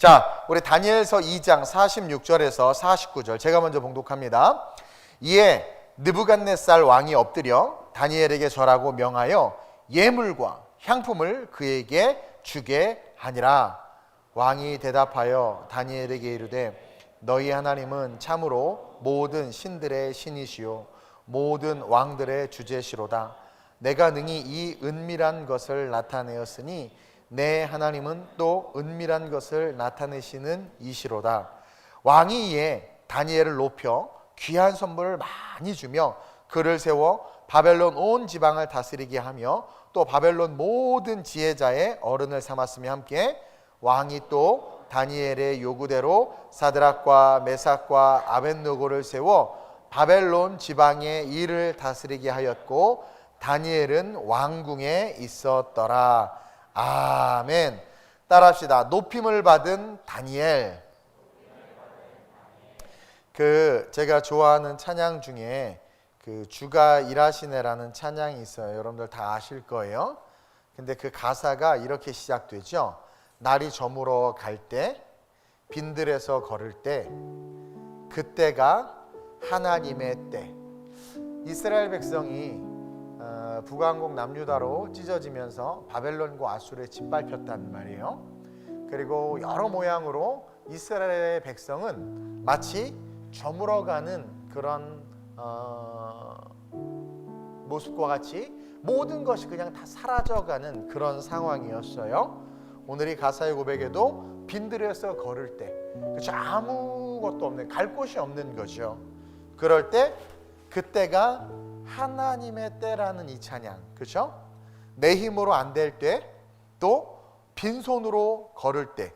자, 우리 다니엘서 2장 46절에서 49절 제가 먼저 봉독합니다. 이에 느부갓네살 왕이 엎드려 다니엘에게 절하고 명하여 예물과 향품을 그에게 주게 하니라. 왕이 대답하여 다니엘에게 이르되 너희 하나님은 참으로 모든 신들의 신이시요 모든 왕들의 주제시로다. 내가 능히 이 은밀한 것을 나타내었으니 내 하나님은 또 은밀한 것을 나타내시는 이시로다. 왕이 이에 다니엘을 높여 귀한 선물을 많이 주며 그를 세워 바벨론 온 지방을 다스리게 하며 또 바벨론 모든 지혜자의 어른을 삼았으며 함께 왕이 또 다니엘의 요구대로 사드락과 메삭과 아벳느고를 세워 바벨론 지방의 일을 다스리게 하였고 다니엘은 왕궁에 있었더라. 아멘. 따라합시다. 높임을 받은 다니엘. 제가 좋아하는 찬양 중에 주가 일하시네라는 찬양이 있어요. 여러분들 다 아실 거예요. 근데 그 가사가 이렇게 시작되죠. 날이 저물어 갈 때, 빈들에서 걸을 때, 그때가 하나님의 때. 이스라엘 백성이 북왕국 남유다로 찢어지면서 바벨론과 아수르에 짓밟혔단 말이에요. 그리고 여러 모양으로 이스라엘의 백성은 마치 저물어가는 그런 모습과 같이 모든 것이 그냥 다 사라져가는 그런 상황이었어요. 오늘 이 가사의 고백에도 빈들에서 걸을 때, 그렇죠? 아무것도 없는, 갈 곳이 없는 거죠. 그럴 때 그때가 하나님의 때라는 이 찬양, 그렇죠? 내 힘으로 안 될 때, 또 빈손으로 걸을 때.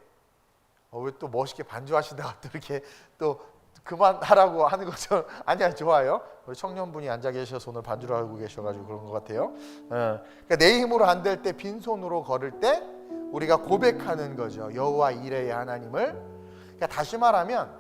왜 또 멋있게 반주하시다가 또 이렇게 또 그만하라고 하는 것처럼. 아니야, 좋아요. 우리 청년분이 앉아 계셔서 오늘 반주를 하고 계셔가지고 그런 것 같아요. 그러니까 내 힘으로 안 될 때 빈손으로 걸을 때 우리가 고백하는 거죠. 여호와 이레의 하나님을. 그러니까 다시 말하면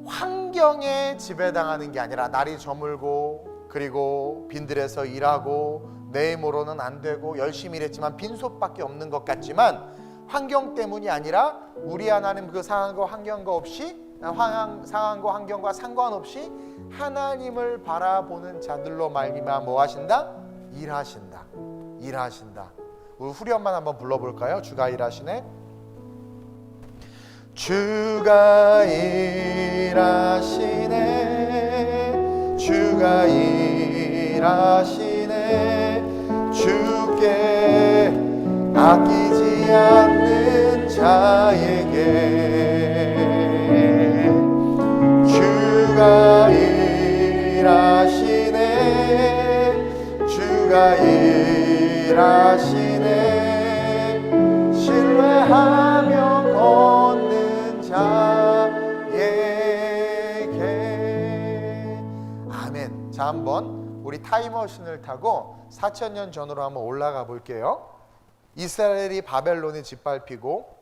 환경에 지배당하는 게 아니라 날이 저물고 그리고 빈들에서 일하고 내 힘으로는 안 되고 열심히 일했지만 빈손밖에 없는 것 같지만 환경 때문이 아니라 우리 하나님 그 상황과 환경과 없이 상황과 환경과 상관없이 하나님을 바라보는 자들로 말미암아 뭐 하신다? 일하신다. 일하신다. 우리 후렴만 한번 불러볼까요? 주가 일하시네. 주가 일하시네. 주가 일하시네. 주께 아끼지 않는 자에게 주가 일하시네. 주가 일하시네. 신뢰하며 걷는 자에게. 아멘. 자, 한번 우리 타임머신을 타고 4000년 전으로 한번 올라가 볼게요. 이스라엘이 바벨론에 짓밟히고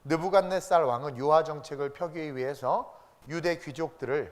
느부갓네살 왕은 유화 정책을 펴기 위해서 유대 귀족들의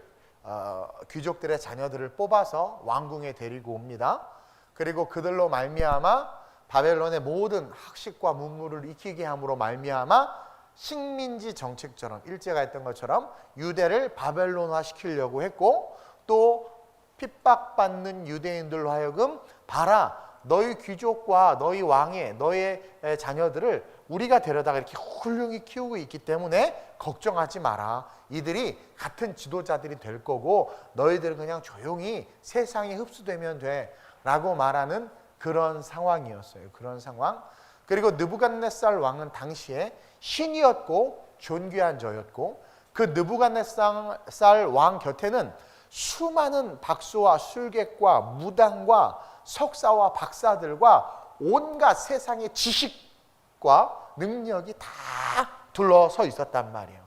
자녀들을 뽑아서 왕궁에 데리고 옵니다. 그리고 그들로 말미암아 바벨론의 모든 학식과 문물을 익히게 함으로 말미암아 식민지 정책처럼 일제가 했던 것처럼 유대를 바벨론화 시키려고 했고, 또 핍박받는 유대인들로 하여금 봐라, 너희 귀족과 너희 왕의 너의 자녀들을 우리가 데려다가 이렇게 훌륭히 키우고 있기 때문에 걱정하지 마라. 이들이 같은 지도자들이 될 거고 너희들은 그냥 조용히 세상에 흡수되면 돼 라고 말하는 그런 상황이었어요. 그런 상황. 그리고 느부갓네살 왕은 당시에 신이었고 존귀한 자였고, 그 느부갓네살 왕 곁에는 수많은 박수와 술객과 무당과 석사와 박사들과 온갖 세상의 지식과 능력이 다 둘러서 있었단 말이에요.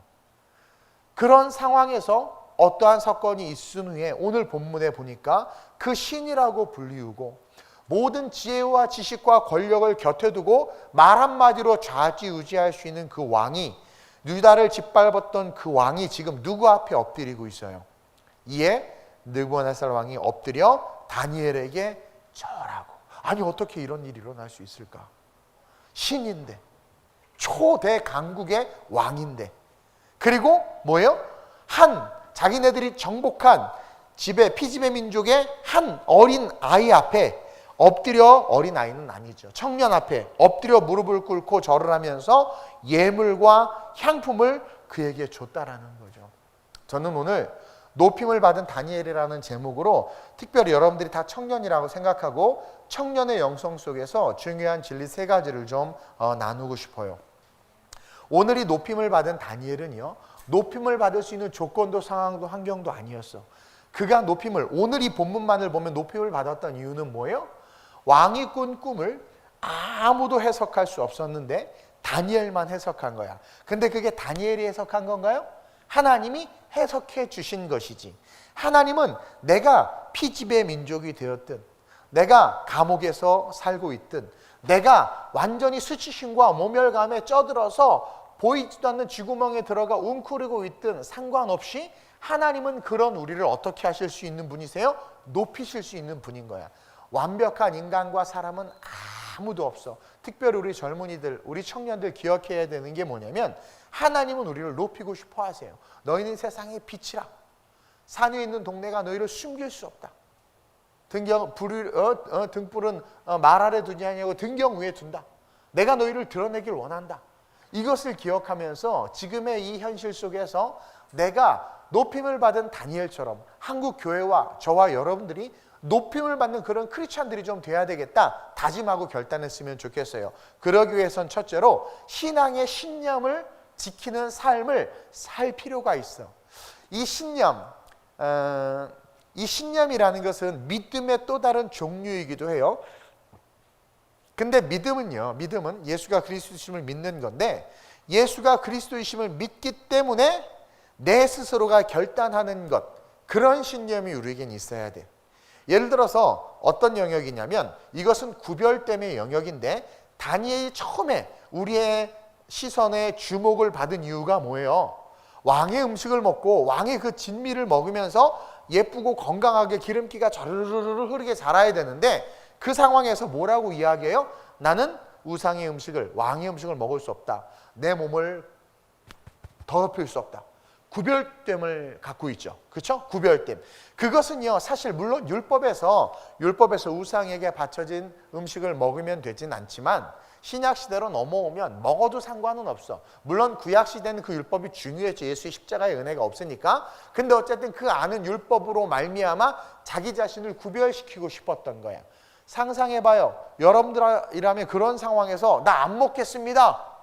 그런 상황에서 어떠한 사건이 있은 후에 오늘 본문에 보니까 그 신이라고 불리우고 모든 지혜와 지식과 권력을 곁에 두고 말 한마디로 좌지우지할 수 있는 그 왕이, 유다를 짓밟았던 그 왕이 지금 누구 앞에 엎드리고 있어요? 이에 느부갓네살 왕이 엎드려 다니엘에게 절하고. 아니, 어떻게 이런 일이 일어날 수 있을까? 신인데, 초대 강국의 왕인데, 그리고 뭐예요? 자기네들이 정복한 피지배 민족의 한 어린 아이 앞에 엎드려, 어린 아이는 아니죠, 청년 앞에 엎드려 무릎을 꿇고 절을 하면서 예물과 향품을 그에게 줬다라는 거죠. 저는 오늘 높임을 받은 다니엘이라는 제목으로 특별히 여러분들이 다 청년이라고 생각하고 청년의 영성 속에서 중요한 진리 3가지를 좀 나누고 싶어요. 오늘 이 높임을 받은 다니엘은요, 높임을 받을 수 있는 조건도 상황도 환경도 아니었어. 그가 오늘 이 본문만을 보면 높임을 받았던 이유는 뭐예요? 왕이 꾼 꿈을 아무도 해석할 수 없었는데 다니엘만 해석한 거야. 근데 그게 다니엘이 해석한 건가요? 하나님이 해석해 주신 것이지. 하나님은 내가 피지배 민족이 되었든, 내가 감옥에서 살고 있든, 내가 완전히 수치심과 모멸감에 쪄들어서 보이지도 않는 쥐구멍에 들어가 웅크리고 있든 상관없이 하나님은 그런 우리를 어떻게 하실 수 있는 분이세요? 높이실 수 있는 분인 거야. 완벽한 인간과 사람은 아무도 없어. 특별히 우리 젊은이들, 우리 청년들 기억해야 되는 게 뭐냐면 하나님은 우리를 높이고 싶어 하세요. 너희는 세상의 빛이라. 산 위에 있는 동네가 너희를 숨길 수 없다. 등불은 말 아래 두지 아니하고 등경 위에 둔다. 내가 너희를 드러내길 원한다. 이것을 기억하면서 지금의 이 현실 속에서 내가 높임을 받은 다니엘처럼 한국 교회와 저와 여러분들이 높임을 받는 그런 크리스찬들이 좀 돼야 되겠다 다짐하고 결단했으면 좋겠어요. 그러기 위해선 첫째로 신앙의 신념을 지키는 삶을 살 필요가 있어. 이 신념이라는 것은 믿음의 또 다른 종류이기도 해요. 근데 믿음은 예수가 그리스도이심을 믿는 건데, 예수가 그리스도이심을 믿기 때문에 내 스스로가 결단하는 것, 그런 신념이 우리에겐 있어야 돼. 예를 들어서 어떤 영역이냐면, 이것은 구별됨의 영역인데, 다니엘이 처음에 우리의 시선에 주목을 받은 이유가 뭐예요? 왕의 음식을 먹고 왕의 그 진미를 먹으면서 예쁘고 건강하게 기름기가 저르르르 흐르게 자라야 되는데, 그 상황에서 뭐라고 이야기해요? 나는 우상의 음식을, 왕의 음식을 먹을 수 없다. 내 몸을 더럽힐 수 없다. 구별됨을 갖고 있죠. 그렇죠? 구별됨. 그것은요, 사실 물론 율법에서 우상에게 바쳐진 음식을 먹으면 되진 않지만 신약 시대로 넘어오면 먹어도 상관은 없어. 물론 구약 시대는 그 율법이 중요했죠. 예수의 십자가의 은혜가 없으니까. 근데 어쨌든 그 아는 율법으로 말미암아 자기 자신을 구별시키고 싶었던 거야. 상상해봐요. 여러분들이라면 그런 상황에서 나 안 먹겠습니다.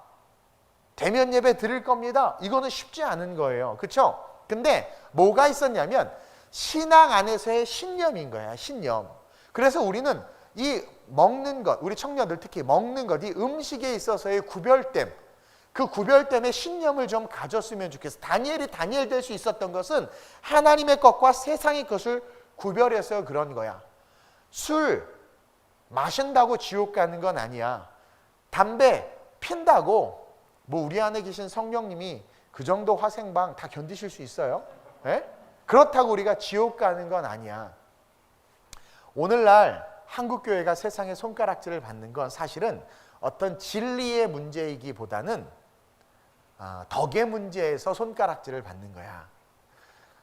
대면 예배 드릴 겁니다. 이거는 쉽지 않은 거예요. 그렇죠? 근데 뭐가 있었냐면 신앙 안에서의 신념인 거야. 신념. 그래서 우리는 이 먹는 것, 우리 청년들 특히 먹는 것, 이 음식에 있어서의 구별됨, 그 구별됨의 신념을 좀 가졌으면 좋겠어. 다니엘이 다니엘 될 수 있었던 것은 하나님의 것과 세상의 것을 구별해서 그런 거야. 술 마신다고 지옥 가는 건 아니야. 담배 핀다고 우리 안에 계신 성령님이 그 정도 화생방 다 견디실 수 있어요? 네? 그렇다고 우리가 지옥 가는 건 아니야. 오늘날 한국교회가 세상의 손가락질을 받는 건 사실은 어떤 진리의 문제이기보다는 덕의 문제에서 손가락질을 받는 거야.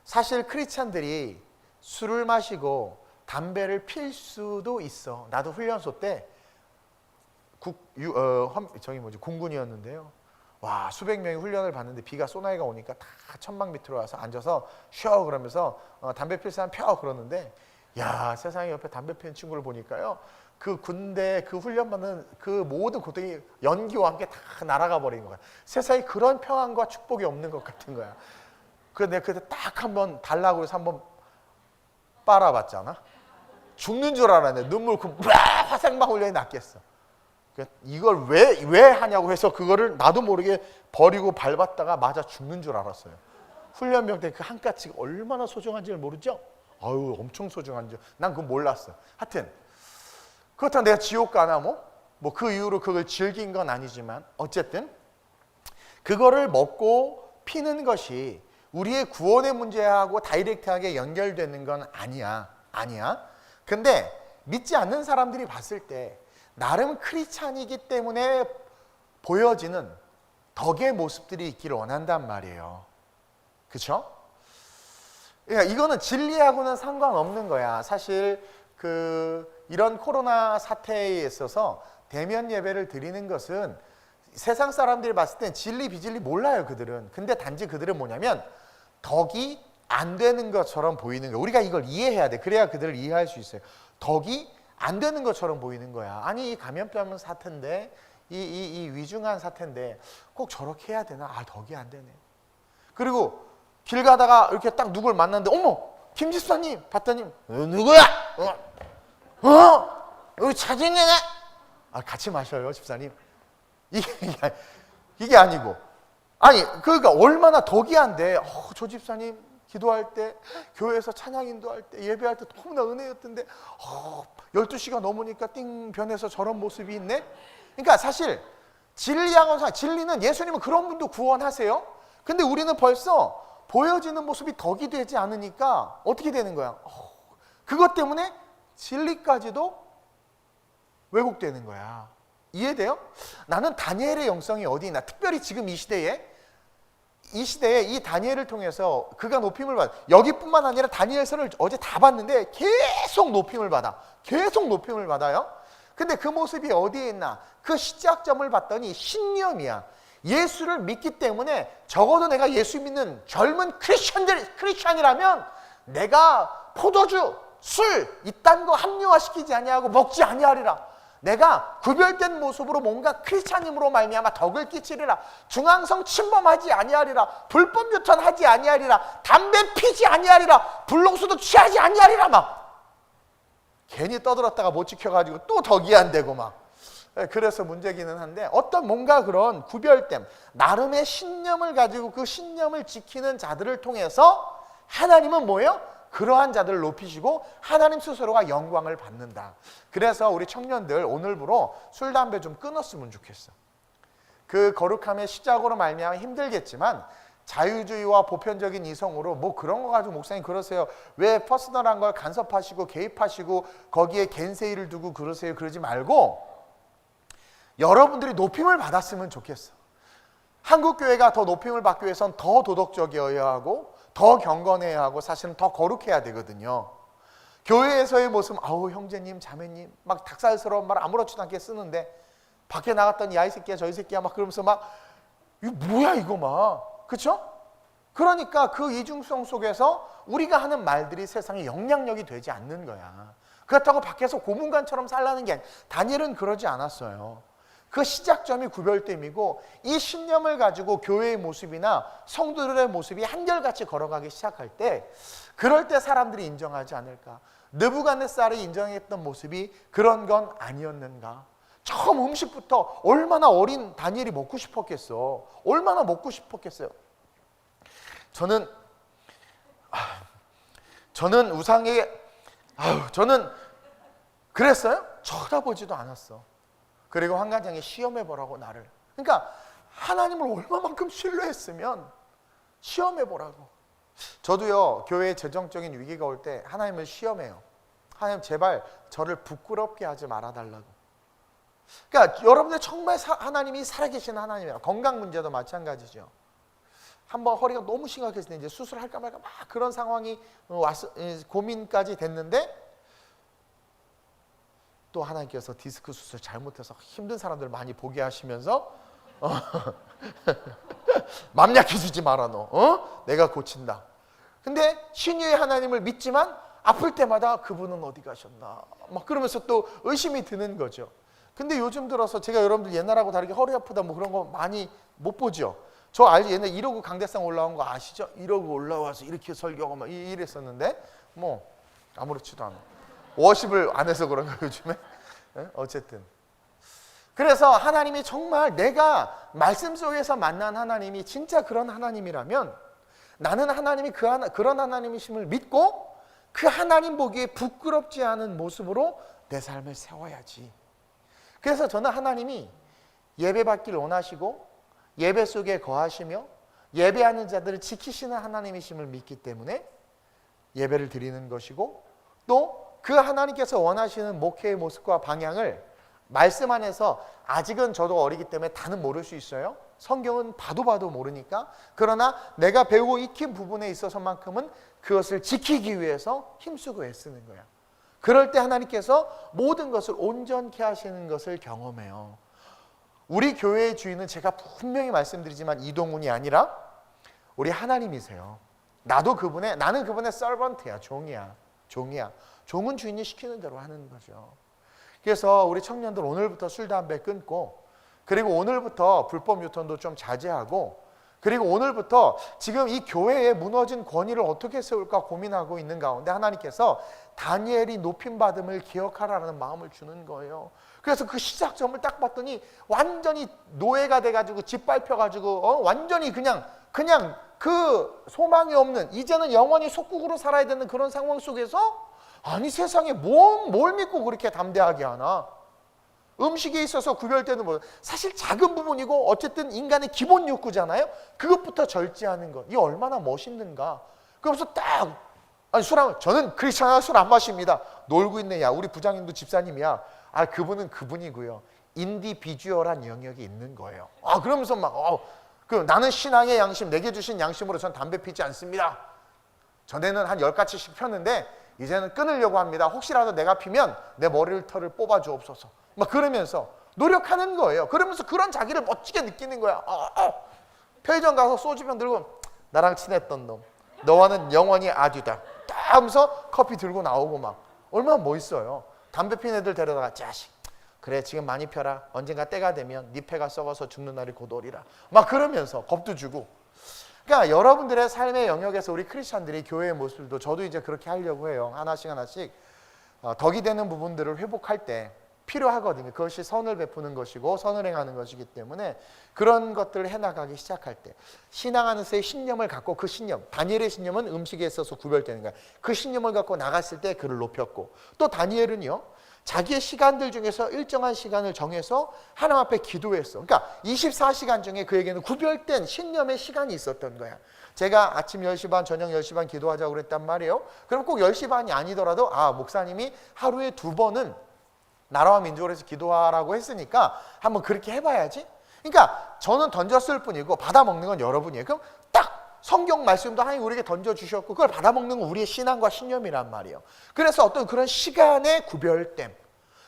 사실 크리스찬들이 술을 마시고 담배를 필 수도 있어. 나도 훈련소 때 공군이었는데요. 와, 수백 명이 훈련을 받는데 비가 소나기가 오니까 다 천막 밑으로 와서 앉아서 쉬어 그러면서 담배 필 사람 펴 그러는데, 야, 세상에 옆에 담배 피는 친구를 보니까요, 그 군대 그 훈련 받는 그 모든 고통이 연기와 함께 다 날아가 버린 거야. 세상에 그런 평안과 축복이 없는 것 같은 거야. 그래서 내가 그때 딱 한번 달라고 해서 한번 빨아봤잖아. 죽는 줄 알았네. 눈물 화생방 훈련이 났겠어. 이걸 왜 하냐고 해서 그거를 나도 모르게 버리고 밟았다가 맞아 죽는 줄 알았어요. 훈련병 때 그 한 가치가 얼마나 소중한지를 모르죠? 아유, 엄청 소중한지. 난 그건 몰랐어. 하여튼 그렇다고 내가 지옥 가나 뭐 그 이후로 그걸 즐긴 건 아니지만 어쨌든 그거를 먹고 피는 것이 우리의 구원의 문제하고 다이렉트하게 연결되는 건 아니야. 근데 믿지 않는 사람들이 봤을 때 나름 크리스찬이기 때문에 보여지는 덕의 모습들이 있기를 원한단 말이에요. 그렇죠? 그러니까 이거는 진리하고는 상관없는 거야. 사실 이런 코로나 사태에 있어서 대면 예배를 드리는 것은 세상 사람들이 봤을 땐 진리 비진리 몰라요, 그들은. 근데 단지 그들은 뭐냐면 덕이 안 되는 것처럼 보이는 거야. 우리가 이걸 이해해야 돼. 그래야 그들을 이해할 수 있어요. 덕이 안 되는 것처럼 보이는 거야. 아니, 이 감염병은 사태인데, 이 위중한 사태인데 꼭 저렇게 해야 되나? 아, 덕이 안 되네. 그리고 길 가다가 이렇게 딱 누굴 만났는데, 어머, 김 집사님 봤더니 누구야? 여기 차진이네? 아, 같이 마셔요, 집사님. 이게 아니고, 아니, 그러니까 얼마나 덕이 안 돼. 저 집사님 기도할 때, 교회에서 찬양 인도할 때, 예배할 때 너무나 은혜였던데 12시가 넘으니까 띵 변해서 저런 모습이 있네. 그러니까 사실 진리는 예수님은 그런 분도 구원하세요. 근데 우리는 벌써 보여지는 모습이 덕이 되지 않으니까 어떻게 되는 거야? 그것 때문에 진리까지도 왜곡되는 거야. 이해돼요? 나는 다니엘의 영성이 어디 있나? 특별히 지금 이 시대에 이 다니엘을 통해서 그가 높임을 받아. 여기뿐만 아니라 다니엘서를 어제 다 봤는데 계속 높임을 받아. 계속 높임을 받아요. 근데 그 모습이 어디에 있나? 그 시작점을 봤더니 신념이야. 예수를 믿기 때문에 적어도 내가 예수 믿는 젊은 크리스천이라면 내가 포도주, 술 이딴 거 합리화시키지 아니하고 먹지 아니하리라. 내가 구별된 모습으로 뭔가 크리스찬임으로 말미암아 덕을 끼치리라. 중앙성 침범하지 아니하리라. 불법 유턴하지 아니하리라. 담배 피지 아니하리라. 불롱수도 취하지 아니하리라. 막 괜히 떠들었다가 못 지켜가지고 또 덕이 안 되고 막. 그래서 문제기는 한데 어떤 뭔가 그런 구별됨, 나름의 신념을 가지고 그 신념을 지키는 자들을 통해서 하나님은 뭐예요? 그러한 자들을 높이시고 하나님 스스로가 영광을 받는다. 그래서 우리 청년들 오늘부로 술, 담배 좀 끊었으면 좋겠어. 그 거룩함의 시작으로 말미암아 힘들겠지만 자유주의와 보편적인 이성으로 뭐 그런 거 가지고 목사님 그러세요. 왜 퍼스널한 걸 간섭하시고 개입하시고 거기에 겐세이를 두고 그러세요. 그러지 말고 여러분들이 높임을 받았으면 좋겠어. 한국교회가 더 높임을 받기 위해서는 더 도덕적이어야 하고 더 경건해야 하고 사실은 더 거룩해야 되거든요. 교회에서의 모습, 아우 형제님 자매님 막 닭살스러운 말 아무렇지도 않게 쓰는데 밖에 나갔더니 야 이 새끼야 저 이 새끼야 막 그러면서 막 이거 뭐야 이거 막, 그렇죠? 그러니까 그 이중성 속에서 우리가 하는 말들이 세상에 영향력이 되지 않는 거야. 그렇다고 밖에서 고문관처럼 살라는 게 아니야. 다니엘은 그러지 않았어요. 그 시작점이 구별됨이고 이 신념을 가지고 교회의 모습이나 성도들의 모습이 한결같이 걸어가기 시작할 때 그럴 때 사람들이 인정하지 않을까. 느부갓네살이 인정했던 모습이 그런 건 아니었는가. 처음 음식부터 얼마나 어린 다니엘이 먹고 싶었겠어. 얼마나 먹고 싶었겠어요. 저는 우상에 저는 그랬어요? 쳐다보지도 않았어. 그리고 한 가정에 시험해보라고 나를. 그러니까 하나님을 얼마만큼 신뢰했으면 시험해보라고. 저도요 교회에 재정적인 위기가 올 때 하나님을 시험해요. 하나님 제발 저를 부끄럽게 하지 말아달라고. 그러니까 여러분들 정말 하나님이 살아계신 하나님이에요. 건강 문제도 마찬가지죠. 한번 허리가 너무 심각했을 때 이제 수술할까 말까 막 그런 상황이 고민까지 됐는데 또 하나님께서 디스크 수술 잘못해서 힘든 사람들 많이 보게 하시면서 맘 약해지지 마라 너. 내가 고친다. 근데 신유의 하나님을 믿지만 아플 때마다 그분은 어디 가셨나 막 그러면서 또 의심이 드는 거죠. 근데 요즘 들어서 제가 여러분들 옛날하고 다르게 허리 아프다 뭐 그런 거 많이 못 보죠. 저 알지? 옛날 이러고 강대상 올라온 거 아시죠? 이러고 올라와서 이렇게 설교하고 막 이랬었는데 뭐 아무렇지도 않아. 워십을 안 해서 그런가 요즘에? 어쨌든 그래서 하나님이 정말 내가 말씀 속에서 만난 하나님이 진짜 그런 하나님이라면 나는 하나님이 그런 하나님이심을 믿고 그 하나님 보기에 부끄럽지 않은 모습으로 내 삶을 세워야지. 그래서 저는 하나님이 예배 받기를 원하시고 예배 속에 거하시며 예배하는 자들을 지키시는 하나님이심을 믿기 때문에 예배를 드리는 것이고 또 그 하나님께서 원하시는 목회의 모습과 방향을 말씀 안에서 아직은 저도 어리기 때문에 다는 모를 수 있어요. 성경은 봐도 모르니까. 그러나 내가 배우고 익힌 부분에 있어서만큼은 그것을 지키기 위해서 힘쓰고 애쓰는 거야. 그럴 때 하나님께서 모든 것을 온전케 하시는 것을 경험해요. 우리 교회의 주인은 제가 분명히 말씀드리지만 이동훈이 아니라 우리 하나님이세요. 나는 그분의 서번트야. 종이야. 종은 주인이 시키는 대로 하는 거죠. 그래서 우리 청년들 오늘부터 술, 담배 끊고, 그리고 오늘부터 불법 유턴도 좀 자제하고, 그리고 오늘부터 지금 이 교회에 무너진 권위를 어떻게 세울까 고민하고 있는 가운데 하나님께서 다니엘이 높임받음을 기억하라는 마음을 주는 거예요. 그래서 그 시작점을 딱 봤더니 완전히 노예가 돼가지고 짓밟혀가지고 완전히 그냥 그 소망이 없는, 이제는 영원히 속국으로 살아야 되는 그런 상황 속에서 아니 세상에 뭘 믿고 그렇게 담대하게 하나? 음식에 있어서 구별되는 뭐 사실 작은 부분이고 어쨌든 인간의 기본 욕구잖아요. 그것부터 절제하는 것, 이 얼마나 멋있는가. 그러면서 딱 아니 저는 크리스찬 술 안 마십니다. 놀고 있네. 야 우리 부장님도 집사님이야. 아 그분은 그분이고요. 인디비주얼한 영역이 있는 거예요. 아 그러면서 막 나는 신앙의 양심, 내게 주신 양심으로 전 담배 피지 않습니다. 전에는 한 10가지씩 폈는데 이제는 끊으려고 합니다. 혹시라도 내가 피면 내 머리를 털을 뽑아 주옵소서. 막 그러면서 노력하는 거예요. 그러면서 그런 자기를 멋지게 느끼는 거야. 편의점 가서 소주병 들고 나랑 친했던 놈, 너와는 영원히 아듀다 딱 하면서 커피 들고 나오고 막 얼마나 멋있어요. 담배 피는 애들 데려다가 자식 그래 지금 많이 펴라. 언젠가 때가 되면 네 폐가 썩어서 죽는 날이 곧 오리라. 막 그러면서 겁도 주고. 그러니까 여러분들의 삶의 영역에서 우리 크리스찬들이 교회의 모습도 저도 이제 그렇게 하려고 해요. 하나씩 덕이 되는 부분들을 회복할 때 필요하거든요. 그것이 선을 베푸는 것이고 선을 행하는 것이기 때문에 그런 것들을 해나가기 시작할 때 신앙 안에서의 신념을 갖고 그 신념, 다니엘의 신념은 음식에 있어서 구별되는 거야. 그 신념을 갖고 나갔을 때 그를 높였고, 또 다니엘은요 자기의 시간들 중에서 일정한 시간을 정해서 하나님 앞에 기도했어. 그러니까 24시간 중에 그에게는 구별된 신념의 시간이 있었던 거야. 제가 아침 10시 반, 저녁 10시 반 기도하자고 그랬단 말이에요. 그럼 꼭 10시 반이 아니더라도 목사님이 하루에 2번은 나라와 민족을 해서 기도하라고 했으니까 한번 그렇게 해봐야지. 그러니까 저는 던졌을 뿐이고 받아먹는 건 여러분이에요. 그럼 딱 성경 말씀도 하나님 우리에게 던져주셨고 그걸 받아먹는 건 우리의 신앙과 신념이란 말이에요. 그래서 어떤 그런 시간의 구별됨.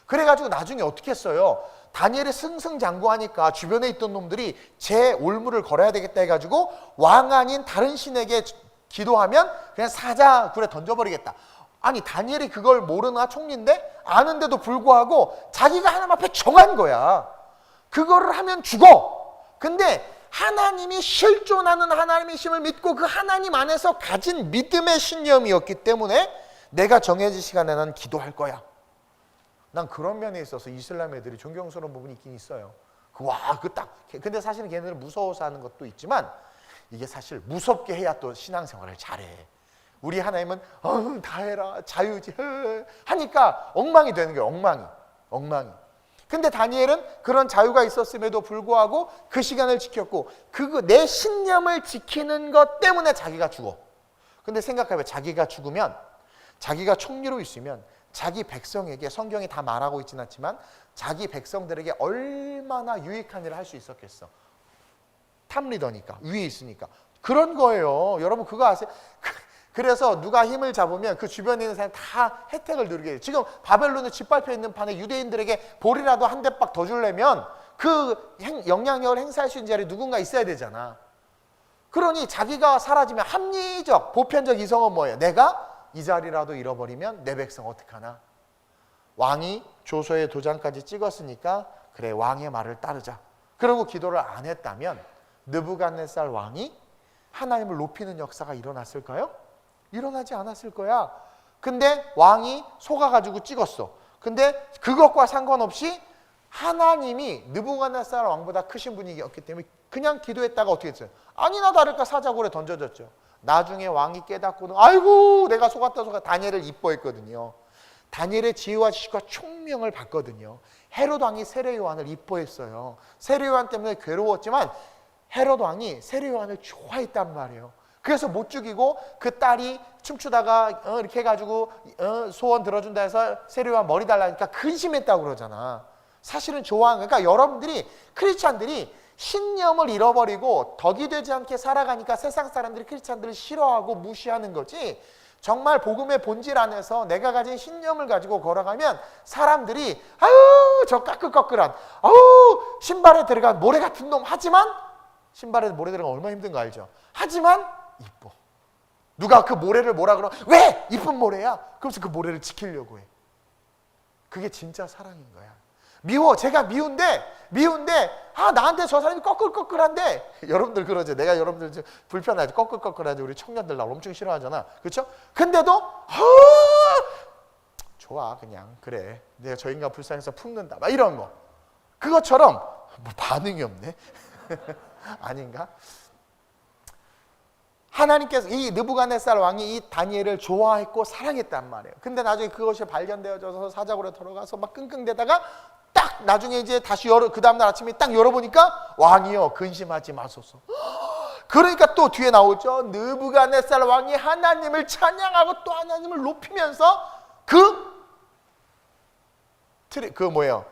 그래가지고 나중에 어떻게 했어요? 다니엘이 승승장구하니까 주변에 있던 놈들이 제 올무를 걸어야 되겠다 해가지고 왕 아닌 다른 신에게 기도하면 그냥 사자굴에 던져버리겠다. 아니 다니엘이 그걸 모르나 총리인데 아는데도 불구하고 자기가 하나님 앞에 정한 거야. 그거를 하면 죽어. 근데 하나님이 실존하는 하나님의 힘을 믿고 그 하나님 안에서 가진 믿음의 신념이었기 때문에 내가 정해진 시간에 난 기도할 거야. 난 그런 면에 있어서 이슬람 애들이 존경스러운 부분이 있긴 있어요. 근데 사실은 걔네들은 무서워서 하는 것도 있지만 이게 사실 무섭게 해야 또 신앙생활을 잘해. 우리 하나님은 다 해라 자유지 하니까 엉망이 되는 거예요. 엉망이. 근데 다니엘은 그런 자유가 있었음에도 불구하고 그 시간을 지켰고 내 신념을 지키는 것 때문에 자기가 죽어. 근데 생각해봐요. 자기가 죽으면 자기가 총리로 있으면 자기 백성에게, 성경이 다 말하고 있지는 않지만 자기 백성들에게 얼마나 유익한 일을 할 수 있었겠어. 탑리더니까, 위에 있으니까. 그런 거예요. 여러분 그거 아세요? 그래서 누가 힘을 잡으면 그 주변에 있는 사람 다 혜택을 누리게 돼요. 지금 바벨론에 짓밟혀 있는 판에 유대인들에게 볼이라도 한 대박 더 주려면 그 영향력을 행사할 수 있는 자리에 누군가 있어야 되잖아. 그러니 자기가 사라지면 합리적, 보편적 이성은 뭐예요? 내가 이 자리라도 잃어버리면 내 백성 어떡하나? 왕이 조서의 도장까지 찍었으니까 그래 왕의 말을 따르자. 그리고 기도를 안 했다면 느부갓네살 왕이 하나님을 높이는 역사가 일어났을까요? 일어나지 않았을 거야. 근데 왕이 속아가지고 찍었어. 근데 그것과 상관없이 하나님이 느부갓네살 왕보다 크신 분이었기 때문에 그냥 기도했다가 어떻게 했어요? 아니나 다를까 사자굴에 던져졌죠. 나중에 왕이 깨닫고는 아이고 내가 속았다. 다니엘을 이뻐했거든요. 다니엘의 지혜와 지식과 총명을 봤거든요. 헤롯 왕이 세례 요한을 이뻐했어요. 세례 요한 때문에 괴로웠지만 헤롯 왕이 세례 요한을 좋아했단 말이에요. 그래서 못 죽이고 그 딸이 춤추다가 이렇게 해가지고 소원 들어준다 해서 세례 요한 머리 달라니까 근심했다고 그러잖아. 사실은 좋아하는 거예요. 그러니까 여러분들이 크리스찬들이 신념을 잃어버리고 덕이 되지 않게 살아가니까 세상 사람들이 크리스찬들을 싫어하고 무시하는 거지, 정말 복음의 본질 안에서 내가 가진 신념을 가지고 걸어가면 사람들이 아유 저 까끌까끌한 아우 신발에 들어간 모래 같은 놈, 하지만 신발에 모래 들어가면 얼마나 힘든 거 알죠? 하지만 이뻐. 누가 그 모래를 뭐라 그러면 왜? 이쁜 모래야. 그러면서 그 모래를 지키려고 해. 그게 진짜 사랑인 거야. 미워. 제가 미운데 나한테 저 사람이 꺼끌꺼끌한데, 여러분들 그러죠. 내가 여러분들 불편하죠. 꺼끌꺼끌하지. 우리 청년들 나 엄청 싫어하잖아. 그렇죠? 근데도 좋아. 그냥 그래. 내가 저 인간 불쌍해서 품는다. 막 이런 거. 그것처럼 뭐 반응이 없네. 아닌가? 하나님께서 이 느부갓네살 왕이 이 다니엘을 좋아했고 사랑했단 말이에요. 근데 나중에 그것이 발견되어져서 사자굴에 들어가서 막 끙끙대다가 딱 나중에 이제 다시 그 다음날 아침에 딱 열어보니까 왕이여 근심하지 마소서. 그러니까 또 뒤에 나오죠. 느부갓네살 왕이 하나님을 찬양하고 또 하나님을 높이면서 그 뭐예요?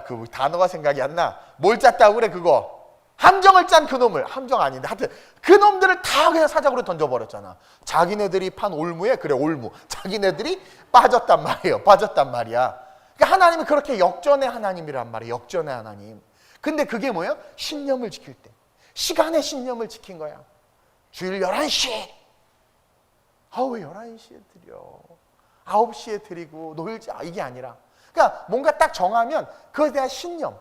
그 단어가 생각이 안 나. 뭘 짰다고 그래 그거? 함정을 짠 그놈을, 함정 아닌데 하여튼 그놈들을 다 그냥 사자굴에 던져버렸잖아. 자기네들이 판 올무에, 그래 올무, 자기네들이 빠졌단 말이에요. 빠졌단 말이야. 그러니까 하나님은 그렇게 역전의 하나님이란 말이에요. 역전의 하나님. 근데 그게 뭐예요? 신념을 지킬 때, 시간의 신념을 지킨 거야. 주일 11시 왜 11시에 드려? 9시에 드리고 놀자, 이게 아니라, 그러니까 뭔가 딱 정하면 그것에 대한 신념,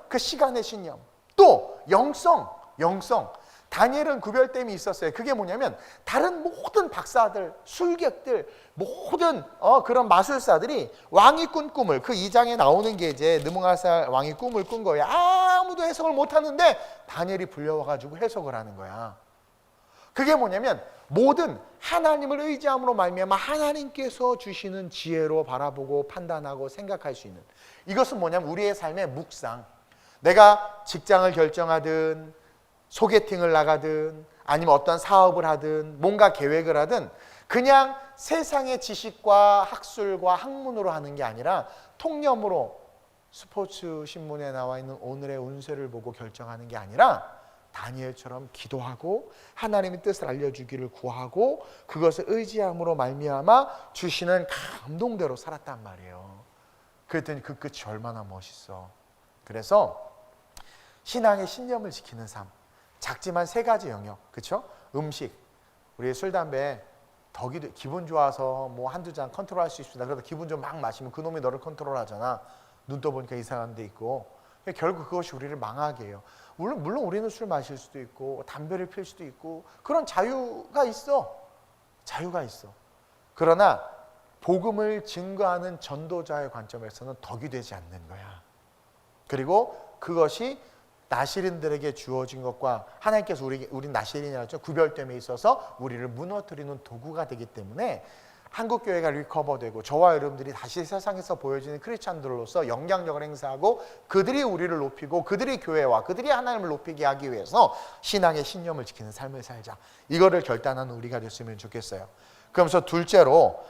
그 시간의 신념. 또 영성. 다니엘은 구별됨이 있었어요. 그게 뭐냐면 다른 모든 박사들, 술객들, 모든 그런 마술사들이 왕이 꾼 꿈을, 그 2장에 나오는 게 이제 느부갓네살 왕이 꿈을 꾼 거예요. 아무도 해석을 못 하는데 다니엘이 불려와가지고 해석을 하는 거야. 그게 뭐냐면 모든 하나님을 의지함으로 말미암아 하나님께서 주시는 지혜로 바라보고 판단하고 생각할 수 있는, 이것은 뭐냐면 우리의 삶의 묵상. 내가 직장을 결정하든 소개팅을 나가든 아니면 어떤 사업을 하든 뭔가 계획을 하든 그냥 세상의 지식과 학술과 학문으로 하는 게 아니라 통념으로 스포츠 신문에 나와 있는 오늘의 운세를 보고 결정하는 게 아니라 다니엘처럼 기도하고 하나님의 뜻을 알려주기를 구하고 그것을 의지함으로 말미암아 주시는 감동대로 살았단 말이에요. 그랬더니 그 끝이 얼마나 멋있어. 그래서 신앙의 신념을 지키는 삶, 작지만 3가지 영역, 그렇죠? 음식, 우리 술, 담배, 덕이 기분 좋아서 뭐 한두 잔 컨트롤할 수 있습니다. 그러다 기분 좀 막 마시면 그놈이 너를 컨트롤하잖아. 눈 떠보니까 이상한 데 있고. 결국 그것이 우리를 망하게 해요. 물론 우리는 술 마실 수도 있고 담배를 필 수도 있고 그런 자유가 있어. 그러나 복음을 증거하는 전도자의 관점에서는 덕이 되지 않는 거야. 그리고 그것이 나시린들에게 주어진 것과 하나님께서 우리 나시린이라죠, 구별됨에 있어서 우리를 무너뜨리는 도구가 되기 때문에 한국교회가 리커버되고 저와 여러분들이 다시 세상에서 보여지는 크리스찬들로서 영향력을 행사하고 그들이 우리를 높이고 그들이 교회와 그들이 하나님을 높이게 하기 위해서 신앙의 신념을 지키는 삶을 살자. 이거를 결단하는 우리가 됐으면 좋겠어요. 그러면서 둘째로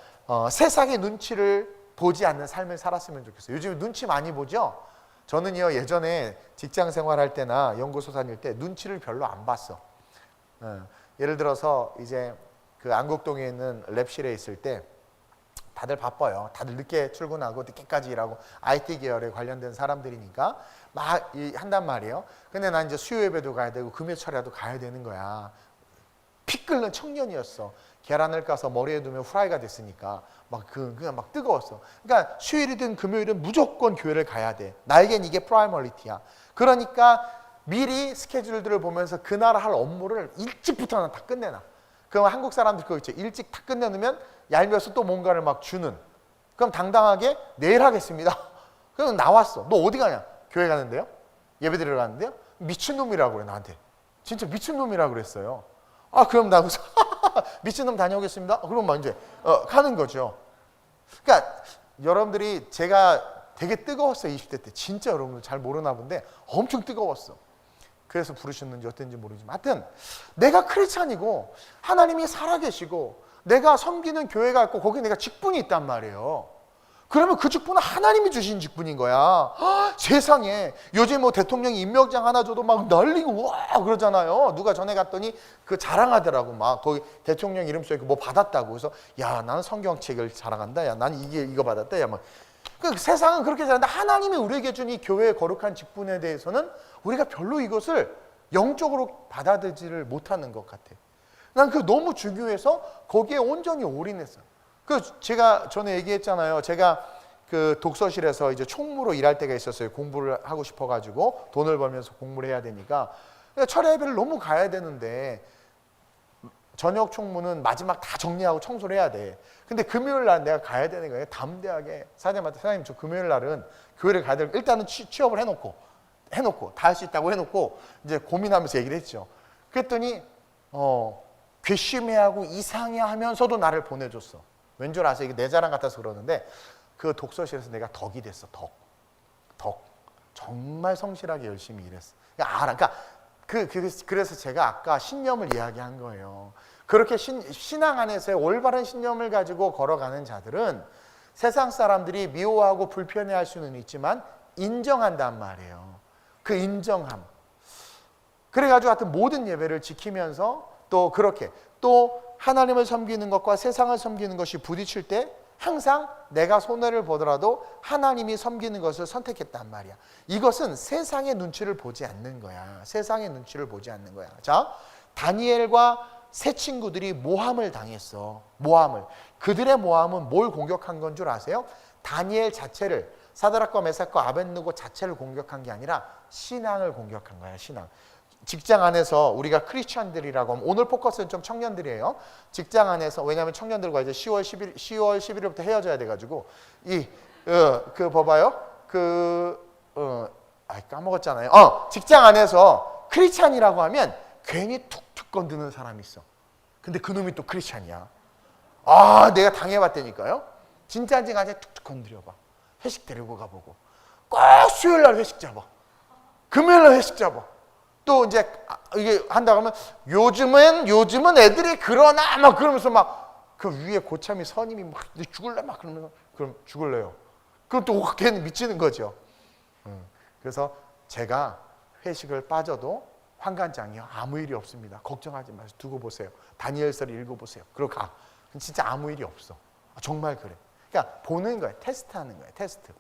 세상의 눈치를 보지 않는 삶을 살았으면 좋겠어요. 요즘 눈치 많이 보죠? 저는요 예전에 직장 생활할 때나 연구소 다닐 때 눈치를 별로 안 봤어. 예를 들어서 이제 그 안국동에 있는 랩실에 있을 때 다들 바빠요. 다들 늦게 출근하고 늦게까지 일하고 IT 계열에 관련된 사람들이니까 막 한단 말이에요. 근데 난 이제 수요 예배도 가야 되고 금요철에도 가야 되는 거야. 피 끓는 청년이었어. 계란을 까서 머리에 두면 후라이가 됐으니까 그냥 막 뜨거웠어. 그러니까 수요일이든 금요일은 무조건 교회를 가야 돼. 나에겐 이게 프라이머리티야. 그러니까 미리 스케줄들을 보면서 그날 할 업무를 일찍부터 다 끝내놔. 그럼 한국 사람들 그거 있죠. 일찍 다 끝내놓으면 얄미워서 또 뭔가를 막 주는. 그럼 당당하게 내일 하겠습니다. 그럼 나왔어. 너 어디 가냐? 교회 가는데요? 예배 드리러 가는데요? 미친놈이라고 그래 나한테. 진짜 미친놈이라고 그랬어요. 그럼 나 미친놈 다녀오겠습니다. 그럼 막 이제 가는 거죠. 그러니까 여러분들이 제가 되게 뜨거웠어요. 20대 때. 진짜 여러분들 잘 모르나 본데 엄청 뜨거웠어. 그래서 부르셨는지 어땠는지 모르지만 하여튼 내가 크리스찬이고 하나님이 살아계시고 내가 섬기는 교회가 있고 거기에 내가 직분이 있단 말이에요. 그러면 그 직분은 하나님이 주신 직분인 거야. 세상에 요즘 뭐 대통령이 임명장 하나 줘도 막 난리고 와 그러잖아요. 누가 전에 갔더니 그 자랑하더라고. 막 거기 대통령 이름 써있고 뭐 받았다고. 그래서 야 나는 성경책을 자랑한다. 야 난 이거 받았다. 야 막 그 세상은 그렇게 잘하는데 하나님이 우리에게 준 이 교회의 거룩한 직분에 대해서는 우리가 별로 이것을 영적으로 받아들이지를 못하는 것 같아요. 난 그 너무 중요해서 거기에 온전히 올인했어요. 그 제가 전에 얘기했잖아요. 제가 그 독서실에서 이제 총무로 일할 때가 있었어요. 공부를 하고 싶어가지고 돈을 벌면서 공부를 해야 되니까 철야 예배를 너무 가야 되는데 저녁 총무는 마지막 다 정리하고 청소를 해야 돼. 근데 금요일 날 내가 가야 되는 거예요. 담대하게 사장님한테 사장님 저 금요일 날은 교회를 가야 되는 일단은 취업을 해놓고 다 할 수 있다고 해놓고 이제 고민하면서 얘기를 했죠. 그랬더니 괘씸해하고 이상해하면서도 나를 보내줬어. 왠 줄 아세요? 이게 내 자랑 같아서 그러는데 그 독서실에서 내가 덕이 됐어. 덕. 정말 성실하게 열심히 일했어. 그러니까 그래서 제가 아까 신념을 이야기한 거예요. 그렇게 신앙 안에서의 올바른 신념을 가지고 걸어가는 자들은 세상 사람들이 미워하고 불편해할 수는 있지만 인정한단 말이에요. 그 인정함. 그래가지고 하여튼 모든 예배를 지키면서 또 그렇게 또 하나님을 섬기는 것과 세상을 섬기는 것이 부딪힐 때 항상 내가 손해를 보더라도 하나님이 섬기는 것을 선택했단 말이야. 이것은 세상의 눈치를 보지 않는 거야. 세상의 눈치를 보지 않는 거야. 자, 다니엘과 세 친구들이 모함을 당했어. 모함을. 그들의 모함은 뭘 공격한 건 줄 아세요? 다니엘 자체를, 사드락과 메삭과 아벳느고 자체를 공격한 게 아니라 신앙을 공격한 거야. 신앙. 직장 안에서 우리가 크리스찬들이라고 하면, 오늘 포커스는 좀 청년들이에요. 직장 안에서, 왜냐하면 청년들과 이제 10월 11일부터 헤어져야 돼가지고 봐봐요. 까먹었잖아요. 직장 안에서 크리스찬이라고 하면 괜히 툭툭 건드는 사람이 있어. 근데 그놈이 또 크리스찬이야. 내가 당해봤다니까요. 진짜인지 가지 툭툭 건드려봐. 회식 데리고 가보고 꼭 수요일날 회식 잡아. 금요일날 회식 잡아. 또 이제 이게 한다고 하면 요즘은 애들이 그러나 막 그러면서 막 그 위에 고참이 선임이 막 죽을래 막 그러면서 그럼 죽을래요. 그럼 또 걔는 미치는 거죠. 그래서 제가 회식을 빠져도 환관장이요. 아무 일이 없습니다. 걱정하지 마세요. 두고 보세요. 다니엘서를 읽어보세요. 그러고 가. 진짜 아무 일이 없어. 정말 그래. 그러니까 보는 거예요. 테스트하는 거예요. 테스트.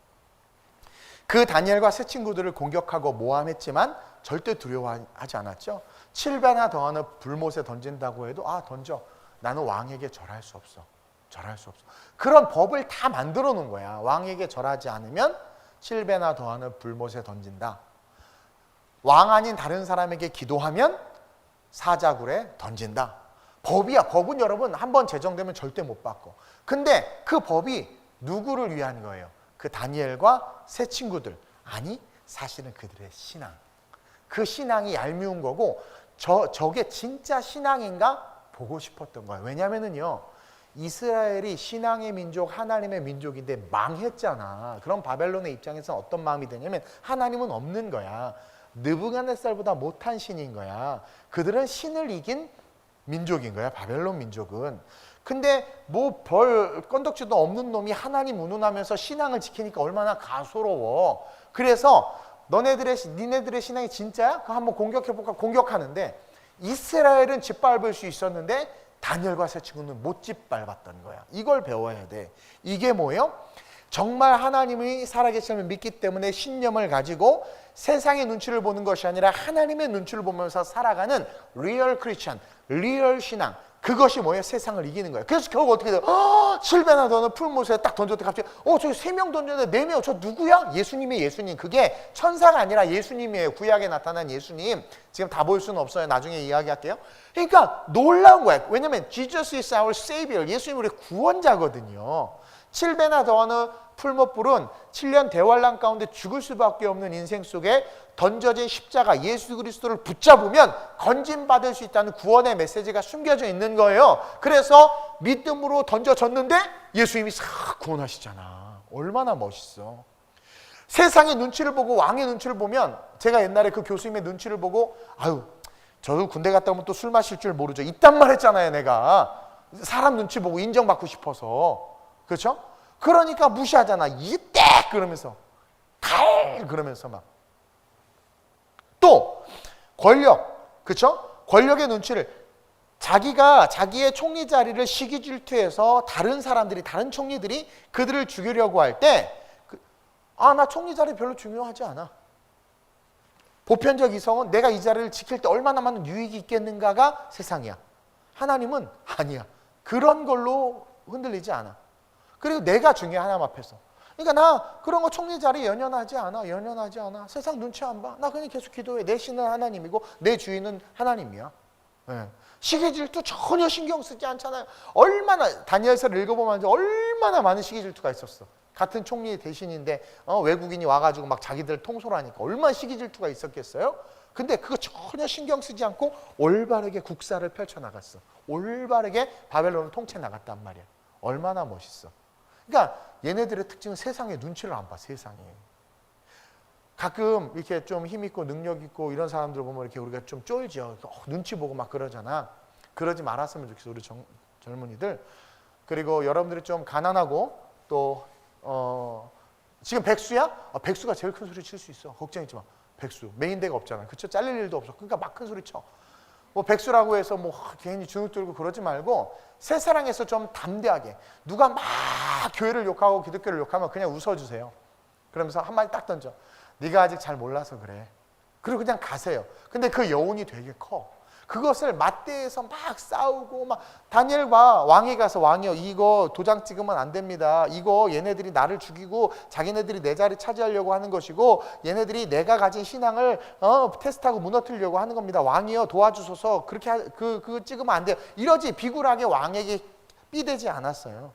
그 다니엘과 세 친구들을 공격하고 모함했지만 절대 두려워하지 않았죠. 7배나 더하는 불못에 던진다고 해도 던져. 나는 왕에게 절할 수 없어. 절할 수 없어. 그런 법을 다 만들어 놓은 거야. 왕에게 절하지 않으면 7배나 더하는 불못에 던진다. 왕 아닌 다른 사람에게 기도하면 사자굴에 던진다. 법이야. 법은 여러분 한번 제정되면 절대 못 바꿔. 근데 그 법이 누구를 위한 거예요? 그 다니엘과 세 친구들. 아니 사실은 그들의 신앙. 그 신앙이 얄미운 거고 저게 진짜 신앙인가 보고 싶었던 거예요. 왜냐면은요, 이스라엘이 신앙의 민족, 하나님의 민족인데 망했잖아. 그럼 바벨론의 입장에서 어떤 마음이 드냐면 하나님은 없는 거야. 느부갓네살보다 못한 신인 거야. 그들은 신을 이긴 민족인 거야. 바벨론 민족은. 근데 뭐 별 건덕지도 없는 놈이 하나님 운운하면서 신앙을 지키니까 얼마나 가소로워. 그래서 니네들의 신앙이 진짜야? 그거 한번 공격해볼까? 공격하는데 이스라엘은 짓밟을 수 있었는데 다니엘과 세 친구는 못 짓밟았던 거야. 이걸 배워야 돼. 이게 뭐예요? 정말 하나님이 살아계심을 믿기 때문에 신념을 가지고 세상의 눈치를 보는 것이 아니라 하나님의 눈치를 보면서 살아가는 리얼 크리스천, 리얼 신앙. 그것이 뭐예요? 세상을 이기는 거예요. 그래서 결국 어떻게 돼요? 7배나 더는 풀못에 딱 던졌더니 갑자기 저기 3명 던졌는데 4명 저 누구야? 예수님이 예수님. 그게 천사가 아니라 예수님이에요. 구약에 나타난 예수님. 지금 다 볼 수는 없어요. 나중에 이야기할게요. 그러니까 놀라운 거예요. 왜냐하면 Jesus is our Savior. 예수님 우리 구원자거든요. 7배나 더하는 풀못불은 7년 대환란 가운데 죽을 수밖에 없는 인생 속에 던져진 십자가 예수 그리스도를 붙잡으면 건진받을 수 있다는 구원의 메시지가 숨겨져 있는 거예요. 그래서 믿음으로 던져졌는데 예수님이 싹 구원하시잖아. 얼마나 멋있어. 세상의 눈치를 보고 왕의 눈치를 보면, 제가 옛날에 그 교수님의 눈치를 보고 저도 군대 갔다 오면 또 술 마실 줄 모르죠. 이딴 말 했잖아요. 내가 사람 눈치 보고 인정받고 싶어서. 그렇죠? 그러니까 무시하잖아. 이때 그러면서 칼 그러면서 막. 또 권력, 그렇죠? 권력의 눈치를 자기가 자기의 총리 자리를 시기 질투해서 다른 사람들이, 다른 총리들이 그들을 죽이려고 할 때 나 총리 자리 별로 중요하지 않아. 보편적 이성은 내가 이 자리를 지킬 때 얼마나 많은 유익이 있겠는가가 세상이야. 하나님은 아니야. 그런 걸로 흔들리지 않아. 그리고 내가 중요해, 하나님 앞에서. 그러니까 나 그런 거 총리 자리 연연하지 않아. 연연하지 않아. 세상 눈치 안 봐. 나 그냥 계속 기도해. 내 신은 하나님이고 내 주인은 하나님이야. 네. 시기 질투 전혀 신경 쓰지 않잖아요. 얼마나 다니엘서를 읽어보면 얼마나 많은 시기 질투가 있었어. 같은 총리 대신인데 외국인이 와가지고 막 자기들 통솔하니까 얼마나 시기 질투가 있었겠어요? 근데 그거 전혀 신경 쓰지 않고 올바르게 국사를 펼쳐나갔어. 올바르게 바벨론을 통째 나갔단 말이야. 얼마나 멋있어. 그러니까 얘네들의 특징은 세상에 눈치를 안 봐. 세상에. 가끔 이렇게 좀 힘있고 능력 있고 이런 사람들 보면 이렇게 우리가 좀 쫄죠. 눈치 보고 막 그러잖아. 그러지 말았으면 좋겠어, 우리 젊은이들. 그리고 여러분들이 좀 가난하고 또 지금 백수야? 백수가 제일 큰 소리 칠 수 있어. 걱정하지 마. 백수. 메인대가 없잖아. 그쵸? 잘릴 일도 없어. 그러니까 막 큰 소리 쳐. 뭐 백수라고 해서 뭐 괜히 주눅 들고 그러지 말고 새사랑에서 좀 담대하게. 누가 막 교회를 욕하고 기독교를 욕하면 그냥 웃어주세요. 그러면서 한마디 딱 던져. 네가 아직 잘 몰라서 그래. 그리고 그냥 가세요. 근데 그 여운이 되게 커. 그것을 맞대해서 막 싸우고 막 다니엘과 왕이 가서 왕이요 이거 도장 찍으면 안 됩니다. 이거 얘네들이 나를 죽이고 자기네들이 내 자리 차지하려고 하는 것이고 얘네들이 내가 가진 신앙을 테스트하고 무너뜨리려고 하는 겁니다. 왕이요 도와주소서. 그렇게 그거 찍으면 안 돼요. 이러지 비굴하게 왕에게 삐대지 않았어요.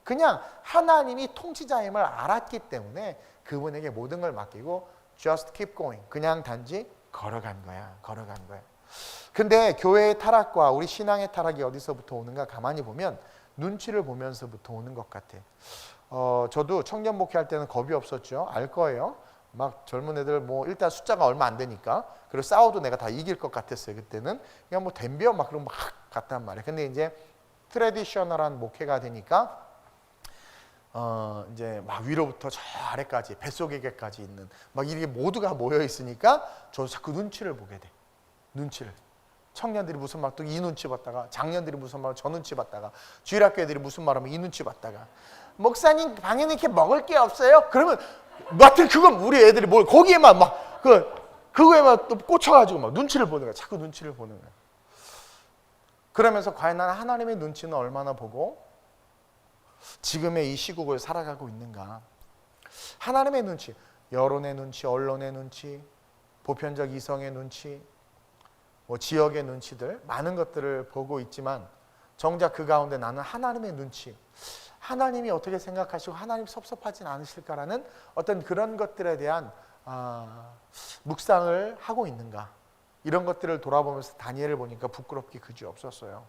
그냥 하나님이 통치자임을 알았기 때문에 그분에게 모든 걸 맡기고 just keep going. 그냥 단지 걸어간 거야. 걸어간 거야. 근데 교회의 타락과 우리 신앙의 타락이 어디서부터 오는가 가만히 보면 눈치를 보면서부터 오는 것 같아. 저도 청년 목회할 때는 겁이 없었죠. 알 거예요. 막 젊은 애들 뭐 일단 숫자가 얼마 안 되니까 그리고 싸워도 내가 다 이길 것 같았어요. 그때는 그냥 뭐 덤벼 막 그러면 막 갔단 말이에요. 근데 이제 트래디셔널한 목회가 되니까 이제 막 위로부터 저 아래까지 뱃속에게까지 있는 막 이게 모두가 모여 있으니까 저 자꾸 눈치를 보게 돼. 눈치를. 청년들이 무슨 말 또 이 눈치 봤다가 장년들이 무슨 말 저 눈치 봤다가 주일학교 애들이 무슨 말하면 이 눈치 봤다가 목사님 방에는 이렇게 먹을 게 없어요? 그러면 마땅 그건 우리 애들이 뭘 거기에만 막 그거에만 또 꽂혀가지고 막 눈치를 보는 거야. 자꾸 눈치를 보는 거야. 그러면서 과연 나는 하나님의 눈치는 얼마나 보고 지금의 이 시국을 살아가고 있는가. 하나님의 눈치, 여론의 눈치, 언론의 눈치, 보편적 이성의 눈치, 뭐 지역의 눈치들 많은 것들을 보고 있지만 정작 그 가운데 나는 하나님의 눈치, 하나님이 어떻게 생각하시고 하나님 섭섭하진 않으실까라는 어떤 그런 것들에 대한 묵상을 하고 있는가. 이런 것들을 돌아보면서 다니엘을 보니까 부끄럽기 그지 없었어요.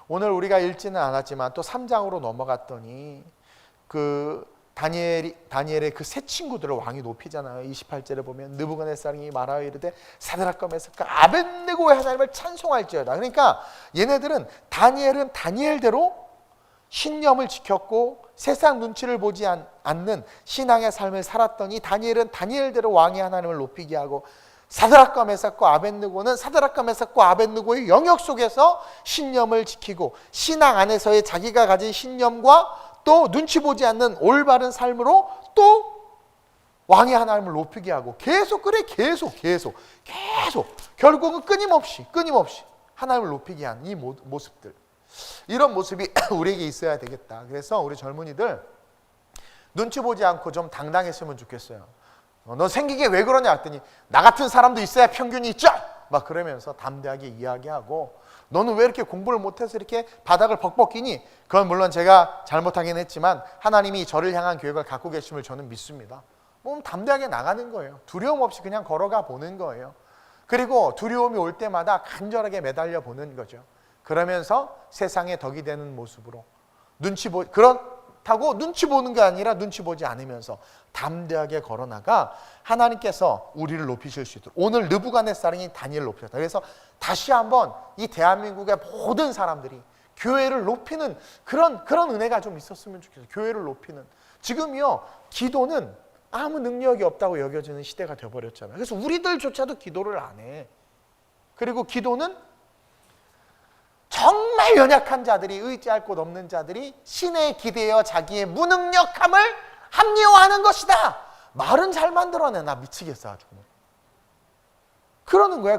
오늘 우리가 읽지는 않았지만 또 3장으로 넘어갔더니 그 다니엘의 그 세 친구들을 왕이 높이잖아요. 28절에 보면 느부갓네살이 말하여 이르되 사드락과 메삭과 아벳느고의 하나님을 찬송할지어다. 그러니까 얘네들은 다니엘은 다니엘대로 신념을 지켰고 세상 눈치를 보지 않는 신앙의 삶을 살았더니 다니엘은 다니엘대로 왕의 하나님을 높이게 하고 사드락과 메삭과 아벳느고는 사드락과 메삭과 아벳느고의 영역 속에서 신념을 지키고 신앙 안에서의 자기가 가진 신념과 또 눈치 보지 않는 올바른 삶으로 또 왕의 하나님을 높이게 하고 계속 그래 계속 결국은 끊임없이 하나님을 높이게 하는 이 모습들, 이런 모습이 우리에게 있어야 되겠다. 그래서 우리 젊은이들 눈치 보지 않고 좀 당당했으면 좋겠어요. 너 생긴 게 왜 그러냐 했더니 나 같은 사람도 있어야 평균이 있죠. 막 그러면서 담대하게 이야기하고 너는 왜 이렇게 공부를 못해서 이렇게 바닥을 벅벅 끼니? 그건 물론 제가 잘못하긴 했지만 하나님이 저를 향한 계획을 갖고 계심을 저는 믿습니다. 뭐 담대하게 나가는 거예요. 두려움 없이 그냥 걸어가 보는 거예요. 그리고 두려움이 올 때마다 간절하게 매달려 보는 거죠. 그러면서 세상에 덕이 되는 모습으로 그렇다고 눈치 보는 게 아니라 눈치 보지 않으면서 담대하게 걸어나가 하나님께서 우리를 높이실 수 있도록. 오늘 느부갓네살이 다니엘을 높였다. 그래서 다시 한번 이 대한민국의 모든 사람들이 교회를 높이는 그런 은혜가 좀 있었으면 좋겠어요. 교회를 높이는. 지금요, 기도는 아무 능력이 없다고 여겨지는 시대가 되어버렸잖아요. 그래서 우리들조차도 기도를 안 해. 그리고 기도는 정말 연약한 자들이, 의지할 곳 없는 자들이 신에 기대어 자기의 무능력함을 합리화하는 것이다. 말은 잘 만들어내. 나 미치겠어 가지고. 그러는 거야.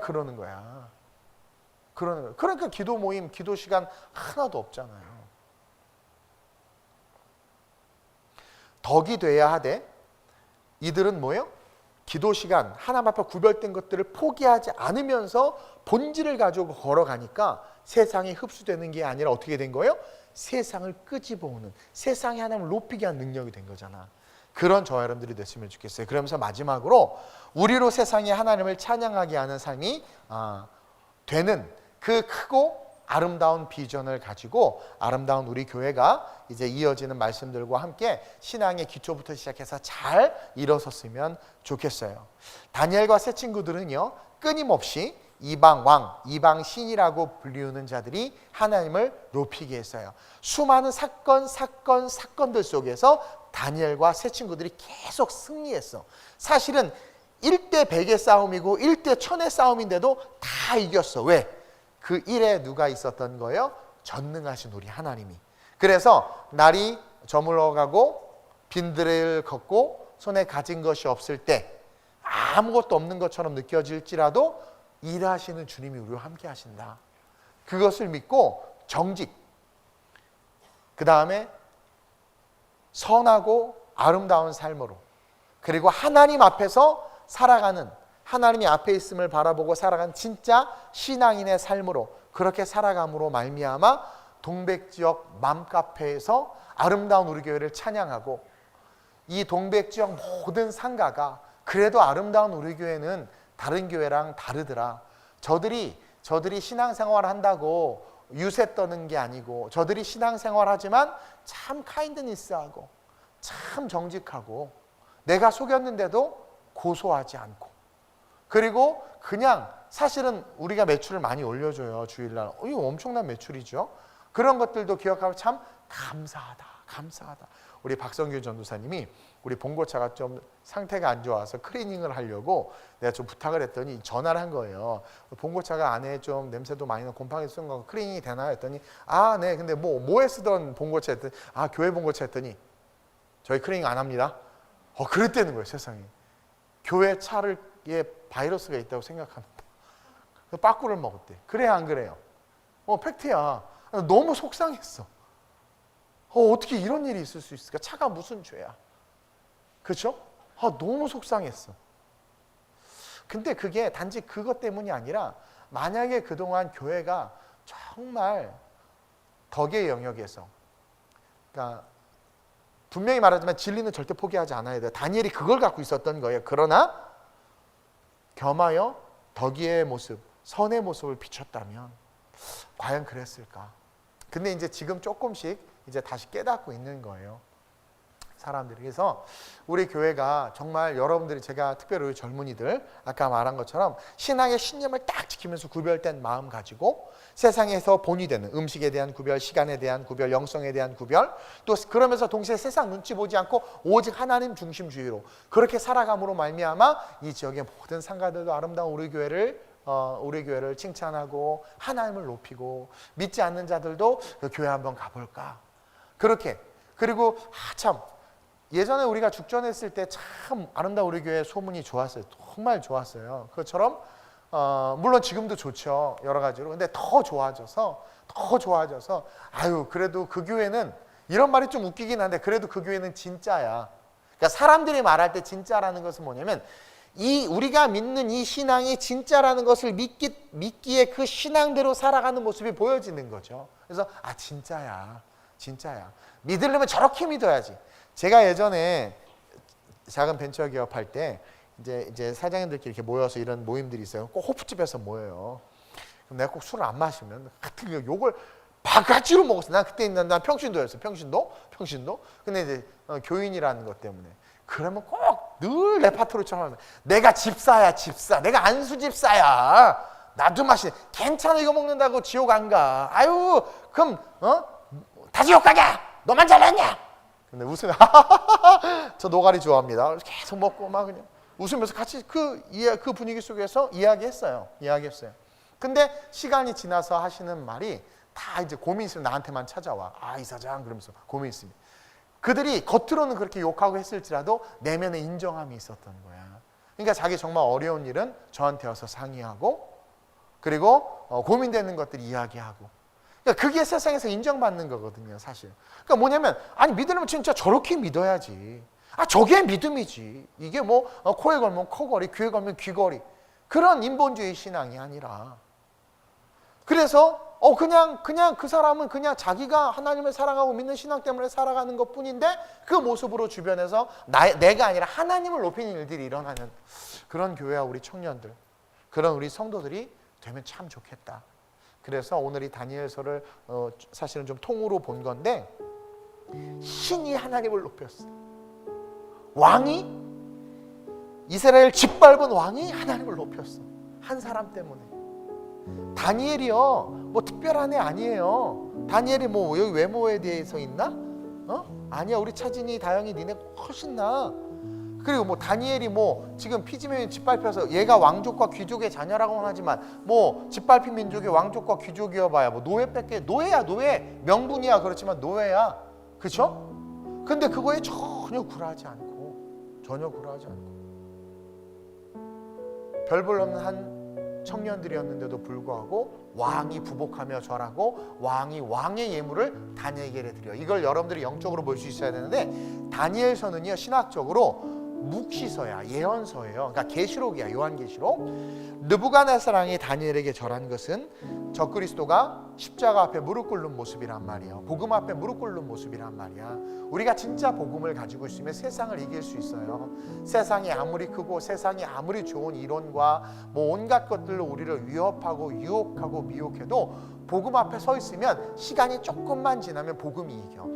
그러니까 기도 모임, 기도 시간 하나도 없잖아요. 덕이 돼야 하되 이들은 뭐예요? 기도 시간, 하나님 앞에 구별된 것들을 포기하지 않으면서 본질을 가지고 걸어가니까 세상에 흡수되는 게 아니라 어떻게 된 거예요? 세상을 끄집어오는, 세상에 하나님을 높이게 하는 능력이 된 거잖아. 그런 저와 여러분들이 됐으면 좋겠어요. 그러면서 마지막으로 우리로 세상에 하나님을 찬양하게 하는 삶이 되는 그 크고 아름다운 비전을 가지고 아름다운 우리 교회가 이제 이어지는 말씀들과 함께 신앙의 기초부터 시작해서 잘 일어섰으면 좋겠어요. 다니엘과 세 친구들은요, 끊임없이 이방 왕, 이방 신이라고 불리우는 자들이 하나님을 높이게 했어요. 수많은 사건들 속에서 다니엘과 세 친구들이 계속 승리했어. 사실은 1대 100의 싸움이고 1대 1000의 싸움인데도 다 이겼어. 왜? 그 일에 누가 있었던 거예요? 전능하신 우리 하나님이. 그래서 날이 저물어가고 빈들을 걷고 손에 가진 것이 없을 때 아무것도 없는 것처럼 느껴질지라도 일하시는 주님이 우리와 함께 하신다. 그것을 믿고 정직, 그 다음에 선하고 아름다운 삶으로, 그리고 하나님 앞에서 살아가는, 하나님이 앞에 있음을 바라보고 살아가는 진짜 신앙인의 삶으로, 그렇게 살아감으로 말미암아 동백지역 맘카페에서 아름다운 우리 교회를 찬양하고, 이 동백지역 모든 상가가 그래도 아름다운 우리 교회는 다른 교회랑 다르더라. 저들이 신앙생활 한다고 유세 떠는 게 아니고, 저들이 신앙생활 하지만 참 카인드니스하고 참 정직하고, 내가 속였는데도 고소하지 않고, 그리고 그냥 사실은 우리가 매출을 많이 올려줘요. 주일날. 이거 엄청난 매출이죠. 그런 것들도 기억하고 참 감사하다. 우리 박성규 전도사님이 우리 봉고차가 좀 상태가 안 좋아서 클리닝을 하려고 내가 좀 부탁을 했더니 전화를 한 거예요. 봉고차가 안에 좀 냄새도 많이 나고 곰팡이 쓴 거 클리닝이 되나요? 했더니 네. 근데 뭐에 쓰던 봉고차 했더니 교회 봉고차 했더니 저희 클리닝 안 합니다. 그랬다는 거예요. 세상에. 교회 차에 바이러스가 있다고 생각합니다. 빠꾸를 먹었대. 그래야 안 그래요? 팩트야. 너무 속상했어. 어떻게 이런 일이 있을 수 있을까? 차가 무슨 죄야? 그렇죠? 너무 속상했어. 근데 그게 단지 그것 때문이 아니라, 만약에 그동안 교회가 정말 덕의 영역에서, 그러니까 분명히 말하지만 진리는 절대 포기하지 않아야 돼요. 다니엘이 그걸 갖고 있었던 거예요. 그러나 겸하여 덕의 모습, 선의 모습을 비췄다면 과연 그랬을까? 근데 이제 지금 조금씩 이제 다시 깨닫고 있는 거예요. 사람들이. 그래서 우리 교회가 정말 여러분들이, 제가 특별히 우리 젊은이들 아까 말한 것처럼 신앙의 신념을 딱 지키면서 구별된 마음 가지고 세상에서 본이 되는 음식에 대한 구별, 시간에 대한 구별, 영성에 대한 구별, 또 그러면서 동시에 세상 눈치 보지 않고 오직 하나님 중심주의로 그렇게 살아감으로 말미암아 이 지역의 모든 상가들도 아름다운 우리 교회를 칭찬하고 하나님을 높이고, 믿지 않는 자들도 그 교회 한번 가볼까, 그렇게. 그리고 참 예전에 우리가 죽전했을 때 참 아름다운 우리 교회 소문이 좋았어요. 정말 좋았어요. 그것처럼 물론 지금도 좋죠. 여러 가지로. 근데 더 좋아져서 그래도 그 교회는, 이런 말이 좀 웃기긴 한데, 그래도 그 교회는 진짜야. 그러니까 사람들이 말할 때 진짜라는 것은 뭐냐면, 우리가 믿는 이 신앙이 진짜라는 것을 믿기에 그 신앙대로 살아가는 모습이 보여지는 거죠. 그래서 진짜야. 믿으려면 저렇게 믿어야지. 제가 예전에 작은 벤처 기업 할 때 이제 사장님들끼리 이렇게 모여서 이런 모임들이 있어요. 꼭 호프집에서 모여요. 그럼 내가 꼭 술을 안 마시면 같은 욕을 바가지로 먹었어. 난 그때 난 평신도였어. 평신도. 근데 이제 교인이라는 것 때문에. 그러면 꼭 늘 내 파트로처럼 하면, 내가 집사야. 내가 안수 집사야. 나도 마시. 괜찮아, 이거 먹는다고 지옥 안 가. 그럼 다시 욕하게! 너만 잘났냐? 근데 웃으면 저 노가리 좋아합니다. 계속 먹고 막 그냥 웃으면서 같이 그 분위기 속에서 이야기했어요. 근데 시간이 지나서 하시는 말이 다 이제 고민 있으면 나한테만 찾아와. 아, 이사장 그러면서 고민 있으면. 그들이 겉으로는 그렇게 욕하고 했을지라도 내면에 인정함이 있었던 거야. 그러니까 자기 정말 어려운 일은 저한테 와서 상의하고 그리고 고민되는 것들 이야기하고. 그러니까 그게 세상에서 인정받는 거거든요, 사실. 그러니까 뭐냐면 아니 믿으려면 진짜 저렇게 믿어야지. 아, 저게 믿음이지. 이게 뭐 코에 걸면 코걸이, 귀에 걸면 귀걸이. 그런 인본주의 신앙이 아니라. 그래서 그냥 그 사람은 그냥 자기가 하나님을 사랑하고 믿는 신앙 때문에 살아가는 것뿐인데 그 모습으로 주변에서 내가 아니라 하나님을 높이는 일들이 일어나는 그런 교회와 우리 청년들, 그런 우리 성도들이 되면 참 좋겠다. 그래서 오늘 이 다니엘서를 사실은 좀 통으로 본 건데 신이 하나님을 높였어. 왕이 이스라엘 짓밟은 왕이 하나님을 높였어. 한 사람 때문에. 다니엘이요 뭐 특별한 애 아니에요. 다니엘이 뭐 여기 외모에 대해서 있나? 아니야. 우리 차진이 다영이 니네 훨씬 나. 그리고 뭐 다니엘이 뭐 지금 피지명이 짓밟혀서 얘가 왕족과 귀족의 자녀라고는 하지만 뭐 짓밟힌 민족의 왕족과 귀족이어봐야 뭐 노예야. 명분이야. 그렇지만 노예야. 그렇죠? 근데 그거에 전혀 굴하지 않고 별 볼 없는 한 청년들이었는데도 불구하고 왕이 부복하며 절하고 왕의 예물을 다니엘에게 드려. 이걸 여러분들이 영적으로 볼 수 있어야 되는데 다니엘서는요 신학적으로 묵시서야, 예언서예요. 그러니까 계시록이야, 요한계시록. 느부갓네살 왕이 다니엘에게 절한 것은 적그리스도가 십자가 앞에 무릎 꿇는 모습이란 말이에요. 복음 앞에 무릎 꿇는 모습이란 말이야. 우리가 진짜 복음을 가지고 있으면 세상을 이길 수 있어요. 세상이 아무리 크고 세상이 아무리 좋은 이론과 뭐 온갖 것들로 우리를 위협하고 유혹하고 미혹해도 복음 앞에 서 있으면 시간이 조금만 지나면 복음이 이겨.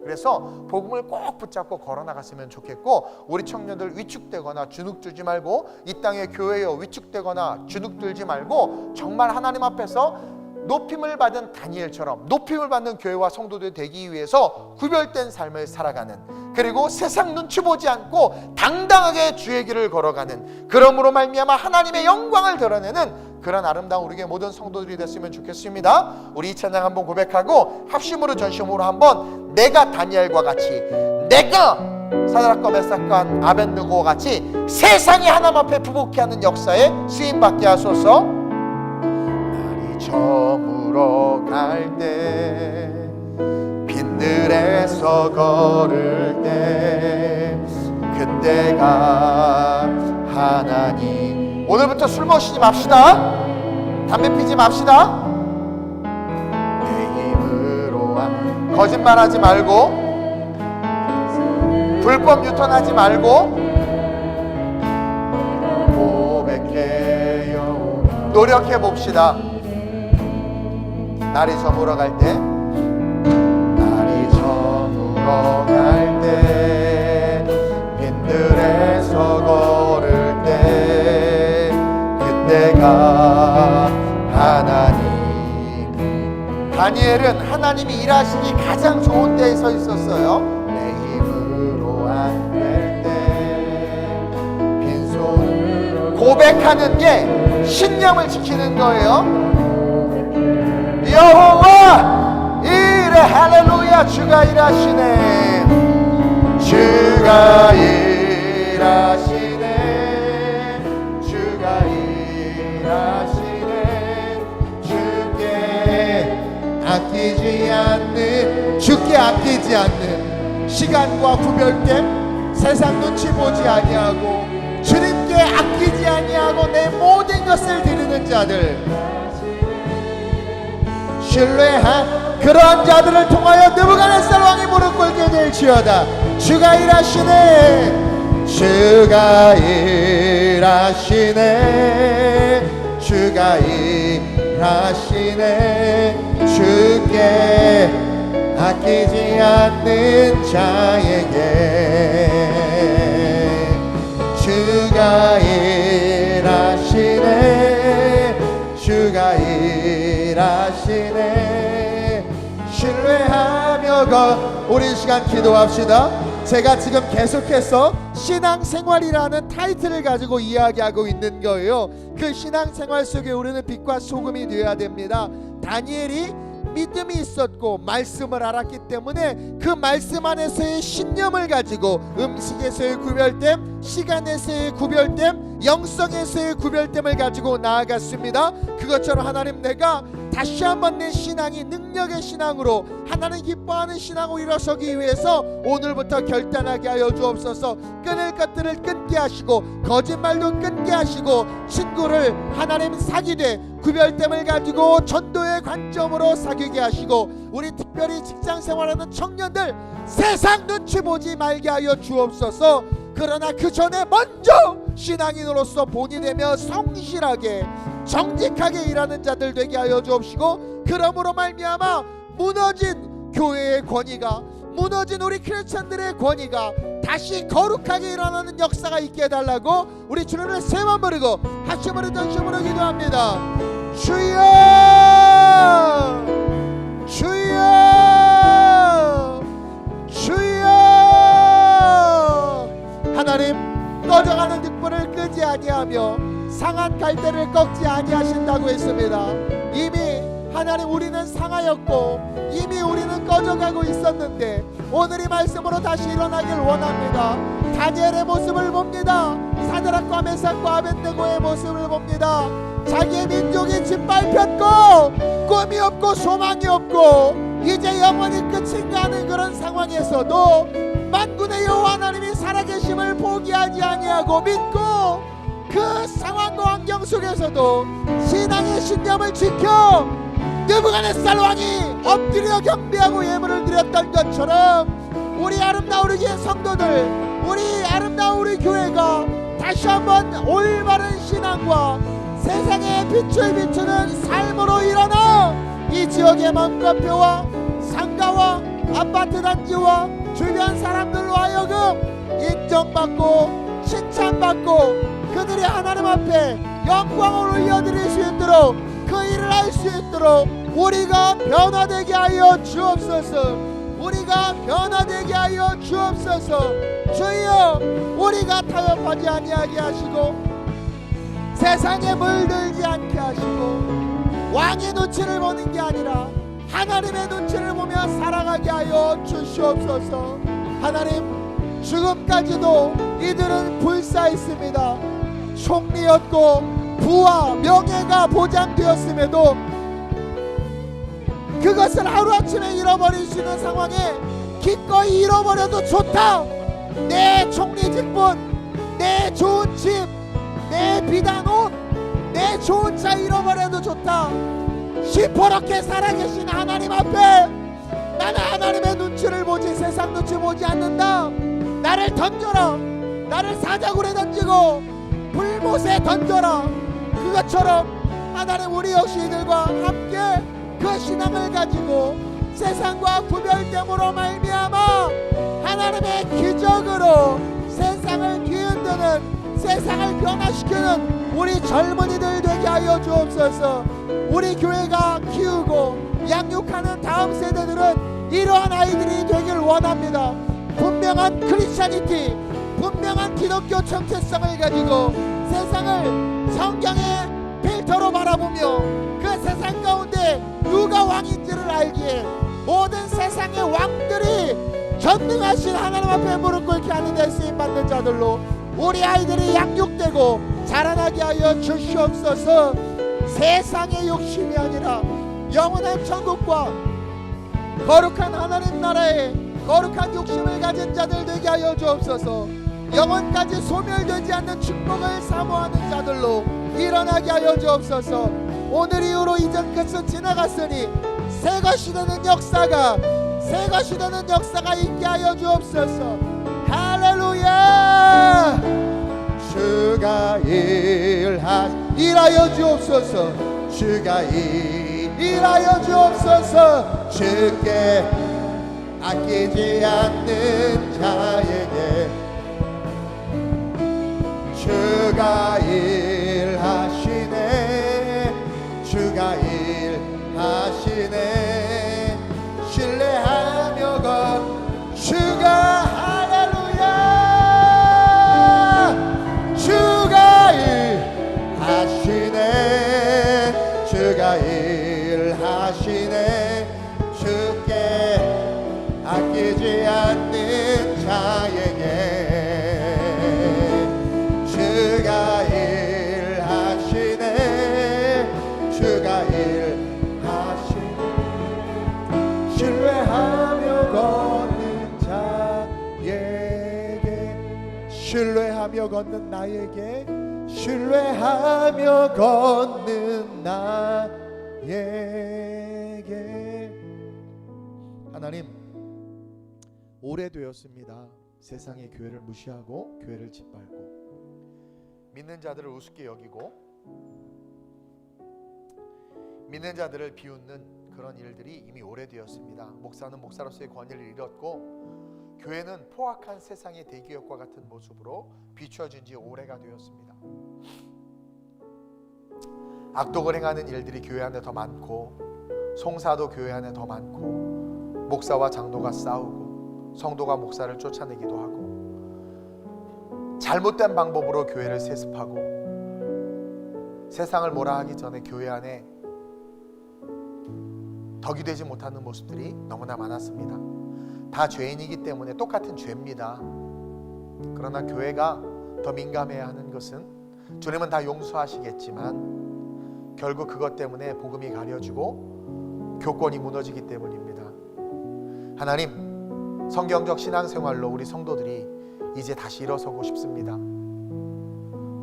그래서 복음을 꼭 붙잡고 걸어나갔으면 좋겠고 우리 청년들 위축되거나 주눅들지 말고 이 땅의 교회여 위축되거나 주눅들지 말고 정말 하나님 앞에서 높임을 받은 다니엘처럼 높임을 받는 교회와 성도들이 되기 위해서 구별된 삶을 살아가는, 그리고 세상 눈치 보지 않고 당당하게 주의 길을 걸어가는, 그러므로 말미암아 하나님의 영광을 드러내는 그런 아름다운 우리의 모든 성도들이 됐으면 좋겠습니다. 우리 이 찬양 한번 고백하고 합심으로 전심으로 한번 내가 다니엘과 같이, 내가 사드락과 메삭과 아벳느고와 같이 세상이 하나님 앞에 부복해 하는 역사에 쓰임받게 하소서. 날이 저물어 갈 때 빈들에서 걸을 때 그때가 하나님. 오늘부터 술 마시지 맙시다. 담배 피지 맙시다. 내 힘으로 거짓말하지 말고 불법 유턴하지 말고 고백해요. 노력해 봅시다. 날이 저물어 갈 때, 날이 저물어 갈 때 빈들에서 걸을 때 그때가 하나님. 다니엘은 하나님이 일하시기 가장 좋은 데에 서 있었어요. 내 힘으로 안 될 때 빈손으로 고백하는 게 신념을 지키는 거예요. 여호와 일해. 할렐루야. 주가 일하시네. 주가 일하시네. 주가 일하시네. 주께 아끼지 않는, 주께 아끼지 않는, 시간과 구별됨, 세상 눈치 보지 아니하고 주님께 아끼지 아니하고 내 모든 것을 드리는 자들, 신뢰한 그러한 자들을 통하여 느부갓네살 왕이 무릎 꿇게 될지어다. 주가 일하시네. 주가 일하시네. 주가 일하시네. 주께 아끼지 않는 자에게 주가 일하시네. 주가 일하시네. 가져가. 우리 이 시간 기도합시다. 제가 지금 계속해서 신앙생활이라는 타이틀을 가지고 이야기하고 있는 거예요. 그 신앙생활 속에 우리는 빛과 소금이 되어야 됩니다. 다니엘이 믿음이 있었고 말씀을 알았기 때문에 그 말씀 안에서의 신념을 가지고 음식에서의 구별됨, 시간에서의 구별됨, 영성에서의 구별됨을 가지고 나아갔습니다. 그것처럼 하나님, 내가 다시 한번 내 신앙이 능력의 신앙으로 하나님 기뻐하는 신앙으로 일어서기 위해서 오늘부터 결단하게 하여 주옵소서. 끊을 것들을 끊게 하시고 거짓말도 끊게 하시고 친구를 하나님 사귀되 구별됨을 가지고 전도의 관점으로 사귀게 하시고 우리 특별히 직장생활하는 청년들 세상 눈치 보지 말게 하여 주옵소서. 그러나 그 전에 먼저 신앙인으로서 본이 되며 성실하게 정직하게 일하는 자들 되게 하여 주옵시고, 그러므로 말미암아 무너진 교회의 권위가, 무너진 우리 크리스천들의 권위가 다시 거룩하게 일어나는 역사가 있게 해달라고 우리 주님을 세 번 부르고 합심으로 전심으로 기도합니다. 주여, 주여, 주여. 하나님, 꺼져가는 등불을 끄지 아니하며 상한 갈대를 꺾지 아니하신다고 했습니다. 이미 하나님, 우리는 상하였고 이미 우리는 꺼져가고 있었는데 오늘 이 말씀으로 다시 일어나길 원합니다. 다니엘의 모습을 봅니다. 사드락과 메삭과 아벤느고의 모습을 봅니다. 자기의 민족이 짓밟혔고 꿈이 없고 소망이 없고 이제 영원히 끝인가 하는 그런 상황에서도 만군의 여호와 하나님이 살아계심을 포기하지 아니하고 믿고 그 상황과 환경 속에서도 신앙의 신념을 지켜 느부갓네살 왕이 엎드려 경배하고 예물을 드렸던 것처럼 우리 아름다운 우리 교회 성도들, 우리 아름다운 우리 교회가 다시 한번 올바른 신앙과 세상의 빛을 비추는 삶으로 일어나 이 지역의 맘카페와 상가와 아파트 단지와 주변 사람들로 하여금 인정받고 칭찬받고 그들이 하나님 앞에 영광을 올려드릴 수 있도록 그 일을 할 수 있도록 우리가 변화되게 하여 주옵소서. 우리가 변화되게 하여 주옵소서. 주여, 우리가 타협하지 아니하게 하시고 세상에 물들지 않게 하시고 왕의 눈치를 보는 게 아니라 하나님의 눈치를 보며 살아가게 하여 주시옵소서. 하나님, 지금까지도 이들은 불사했습니다. 총리였고 부와 명예가 보장되었음에도 그것을 하루아침에 잃어버릴 수 있는 상황에 기꺼이 잃어버려도 좋다. 내 총리 직분, 내 좋은 집, 내 비단 옷, 내 좋은 차 잃어버려도 좋다. 시퍼렇게 살아계신 하나님 앞에 나는 하나님의 눈치를 보지 세상 눈치 보지 않는다. 나를 던져라. 나를 사자굴에 던지고 불못에 던져라. 그것처럼 하나님, 우리 역시 이들과 함께 그 신앙을 가지고 세상과 구별됨으로 말미암아 하나님의 기적으로 세상을 뒤흔드는, 세상을 변화시키는 우리 젊은이들 되게 하여 주옵소서. 우리 교회가 키우고 양육하는 다음 세대들은 이러한 아이들이 되길 원합니다. 분명한 크리스찬이티, 분명한 기독교 정체성을 가지고 세상을 성경의 필터로 바라보며 그 세상 가운데 누가 왕인지를 알기에 모든 세상의 왕들이 전능하신 하나님 앞에 무릎 꿇게 하는 데 쓰임받는 자들로 우리 아이들이 양육되고 자라나게 하여 주시옵소서. 세상의 욕심이 아니라 영원한 천국과 거룩한 하나님 나라에 거룩한 욕심을 가진 자들 되게 하여 주옵소서. 영원까지 소멸되지 않는 축복을 사모하는 자들로 일어나게 하여 주옵소서. 오늘 이후로 이전 것은 지나갔으니 새 것이 되는 역사가 있게 하여 주옵소서. 할렐루야. 주가 일하여 주옵소서. 주가 일하여 주옵소서. 주께 아끼지 않는 자에게 주가 일하시네. 주가 일하시네. 신뢰하며 신뢰하며 걷는 나에게 신뢰하며 걷는 나에게 하나님 오래되었습니다. 세상의 교회를 무시하고 교회를 짓밟고 믿는 자들을 우습게 여기고 믿는 자들을 비웃는 그런 일들이 이미 오래되었습니다. 목사는 목사로서의 권위를 잃었고 교회는 포악한 세상의 대기업과 같은 모습으로 비춰진 지 오래가 되었습니다. 악독을 행하는 일들이 교회 안에 더 많고 송사도 교회 안에 더 많고 목사와 장로가 싸우고 성도가 목사를 쫓아내기도 하고 잘못된 방법으로 교회를 세습하고 세상을 뭐라 하기 전에 교회 안에 덕이 되지 못하는 모습들이 너무나 많았습니다. 다 죄인이기 때문에 똑같은 죄입니다. 그러나 교회가 더 민감해야 하는 것은 주님은 다 용서하시겠지만 결국 그것 때문에 복음이 가려지고 교권이 무너지기 때문입니다. 하나님, 성경적 신앙생활로 우리 성도들이 이제 다시 일어서고 싶습니다.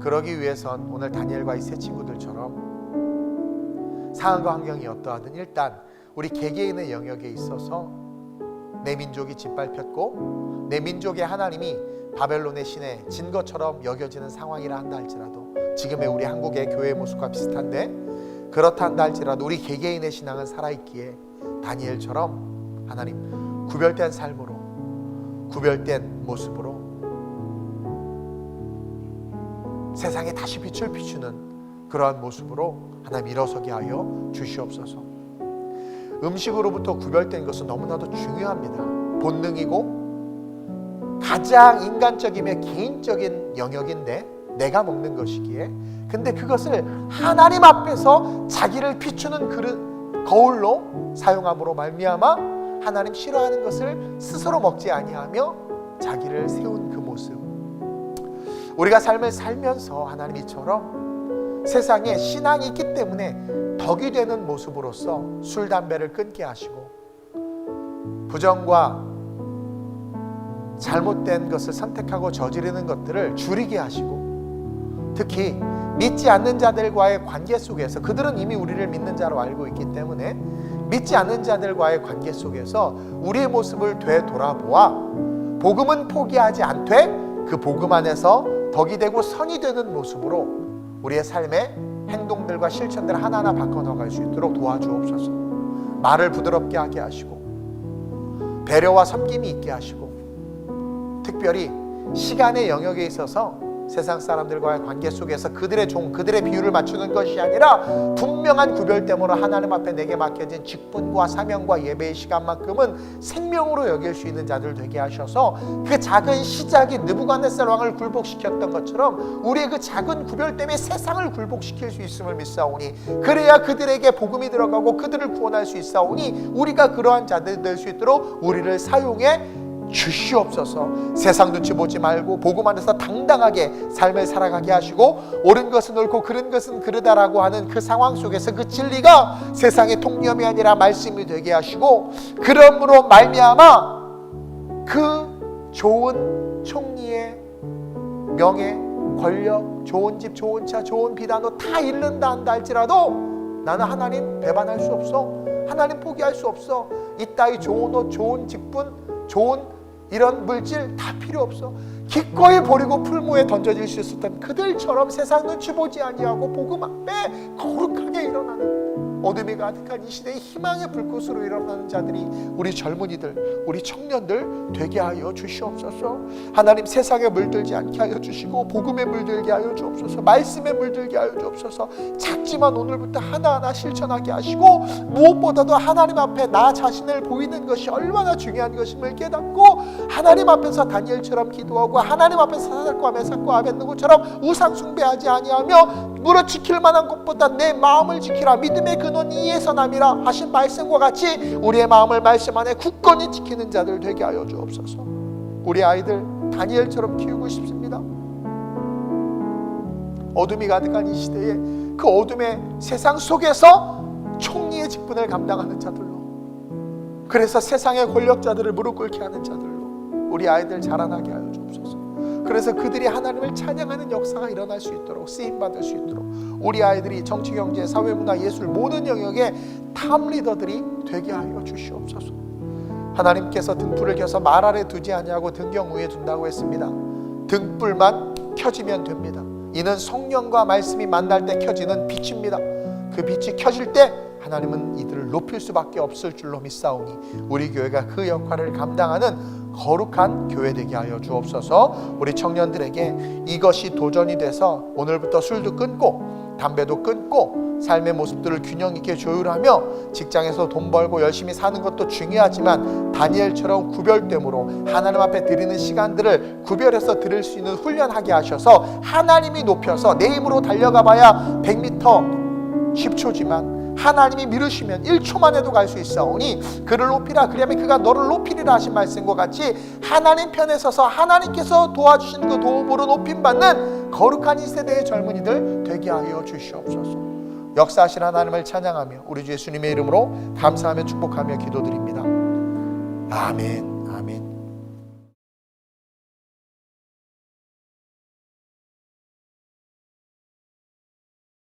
그러기 위해선 오늘 다니엘과 이 세 친구들처럼 상황과 환경이 어떠하든 일단 우리 개개인의 영역에 있어서 내 민족이 짓밟혔고 내 민족의 하나님이 바벨론의 신에 진 것처럼 여겨지는 상황이라 한다 할지라도 지금의 우리 한국의 교회의 모습과 비슷한데 그렇다 한다 할지라도 우리 개개인의 신앙은 살아있기에 다니엘처럼 하나님 구별된 삶으로 구별된 모습으로 세상에 다시 빛을 비추는 그러한 모습으로 하나님 일어서게 하여 주시옵소서. 음식으로부터 구별된 것은 너무나도 중요합니다. 본능이고 가장 인간적이며 개인적인 영역인데 내가 먹는 것이기에 근데 그것을 하나님 앞에서 자기를 비추는 그릇, 거울로 사용함으로 말미암아 하나님 싫어하는 것을 스스로 먹지 아니하며 자기를 세운 그 모습, 우리가 삶을 살면서 하나님 이처럼 세상에 신앙이 있기 때문에 덕이 되는 모습으로서 술, 담배를 끊게 하시고 부정과 잘못된 것을 선택하고 저지르는 것들을 줄이게 하시고 특히 믿지 않는 자들과의 관계 속에서 그들은 이미 우리를 믿는 자로 알고 있기 때문에 믿지 않는 자들과의 관계 속에서 우리의 모습을 되돌아보아 복음은 포기하지 않되 그 복음 안에서 덕이 되고 선이 되는 모습으로 우리의 삶의 행동들과 실천들을 하나하나 바꿔나갈 수 있도록 도와주옵소서. 말을 부드럽게 하게 하시고 배려와 섬김이 있게 하시고 특별히 시간의 영역에 있어서 세상 사람들과의 관계 속에서 그들의 종, 그들의 비율을 맞추는 것이 아니라 분명한 구별됨으로 하나님 앞에 내게 맡겨진 직분과 사명과 예배의 시간만큼은 생명으로 여길 수 있는 자들 되게 하셔서 그 작은 시작이 느부갓네살 왕을 굴복시켰던 것처럼 우리의 그 작은 구별됨에 세상을 굴복시킬 수 있음을 믿사오니 그래야 그들에게 복음이 들어가고 그들을 구원할 수 있사오니 우리가 그러한 자들 될 수 있도록 우리를 사용해 주시옵소서. 세상 눈치 보지 말고 복음 안에서 당당하게 삶을 살아가게 하시고 옳은 것은 옳고 그른 것은 그르다라고 하는 그 상황 속에서 그 진리가 세상의 통념이 아니라 말씀이 되게 하시고 그러므로 말미암아 그 좋은 총리의 명예, 권력, 좋은 집, 좋은 차, 좋은 비단옷 다 잃는다 한다 할지라도 나는 하나님 배반할 수 없어. 하나님 포기할 수 없어. 이따위 좋은 옷, 좋은 직분, 좋은 이런 물질 다 필요 없어. 기꺼이 버리고 풀무에 던져질 수 있었던 그들처럼 세상 눈치 보지 아니하고 복음 앞에 거룩하게 일어나는 어둠이 가득한 이 시대의 희망의 불꽃으로 일어나는 자들이 우리 젊은이들, 우리 청년들 되게 하여 주시옵소서. 하나님 세상에 물들지 않게 하여 주시고 복음에 물들게 하여 주옵소서. 말씀에 물들게 하여 주옵소서. 작지만 오늘부터 하나하나 실천하게 하시고 무엇보다도 하나님 앞에 나 자신을 보이는 것이 얼마나 중요한 것임을 깨닫고 하나님 앞에서 다니엘처럼 기도하고 하나님 앞에서 사사과 메삭과 아벳느고처럼 우상 숭배하지 아니하며 무릇 지킬 만한 것보다 내 마음을 지키라. 믿음의 근원 이에서 남이라 하신 말씀과 같이 우리의 마음을 말씀 안에 굳건히 지키는 자들 되게 하여 주옵소서. 우리 아이들 다니엘처럼 키우고 싶습니다. 어둠이 가득한 이 시대에 그 어둠의 세상 속에서 총리의 직분을 감당하는 자들로, 그래서 세상의 권력자들을 무릎 꿇게 하는 자들로 우리 아이들 자라나게 하여 주옵소서. 그래서 그들이 하나님을 찬양하는 역사가 일어날 수 있도록, 쓰임받을 수 있도록 우리 아이들이 정치, 경제, 사회문화, 예술 모든 영역에 탑 리더들이 되게 하여 주시옵소서. 하나님께서 등불을 켜서 말 아래 두지 아니하고 등경 위에 둔다고 했습니다. 등불만 켜지면 됩니다. 이는 성령과 말씀이 만날 때 켜지는 빛입니다. 그 빛이 켜질 때 하나님은 이들을 높일 수밖에 없을 줄로 믿사오니 우리 교회가 그 역할을 감당하는 거룩한 교회 되게 하여 주옵소서. 우리 청년들에게 이것이 도전이 돼서 오늘부터 술도 끊고 담배도 끊고 삶의 모습들을 균형 있게 조율하며 직장에서 돈 벌고 열심히 사는 것도 중요하지만 다니엘처럼 구별됨으로 하나님 앞에 드리는 시간들을 구별해서 드릴 수 있는 훈련하게 하셔서 하나님이 높여서 내 힘으로 달려가 봐야 100m 10초지만 하나님이 미루시면 1초만 해도 갈 수 있사오니 그를 높이라, 그리하면 그가 너를 높이리라 하신 말씀과 같이 하나님 편에 서서 하나님께서 도와주신 그 도움으로 높임받는 거룩한 이 세대의 젊은이들 되게 하여 주시옵소서. 역사하신 하나님을 찬양하며 우리 주 예수님의 이름으로 감사하며 축복하며 기도드립니다. 아멘, 아멘.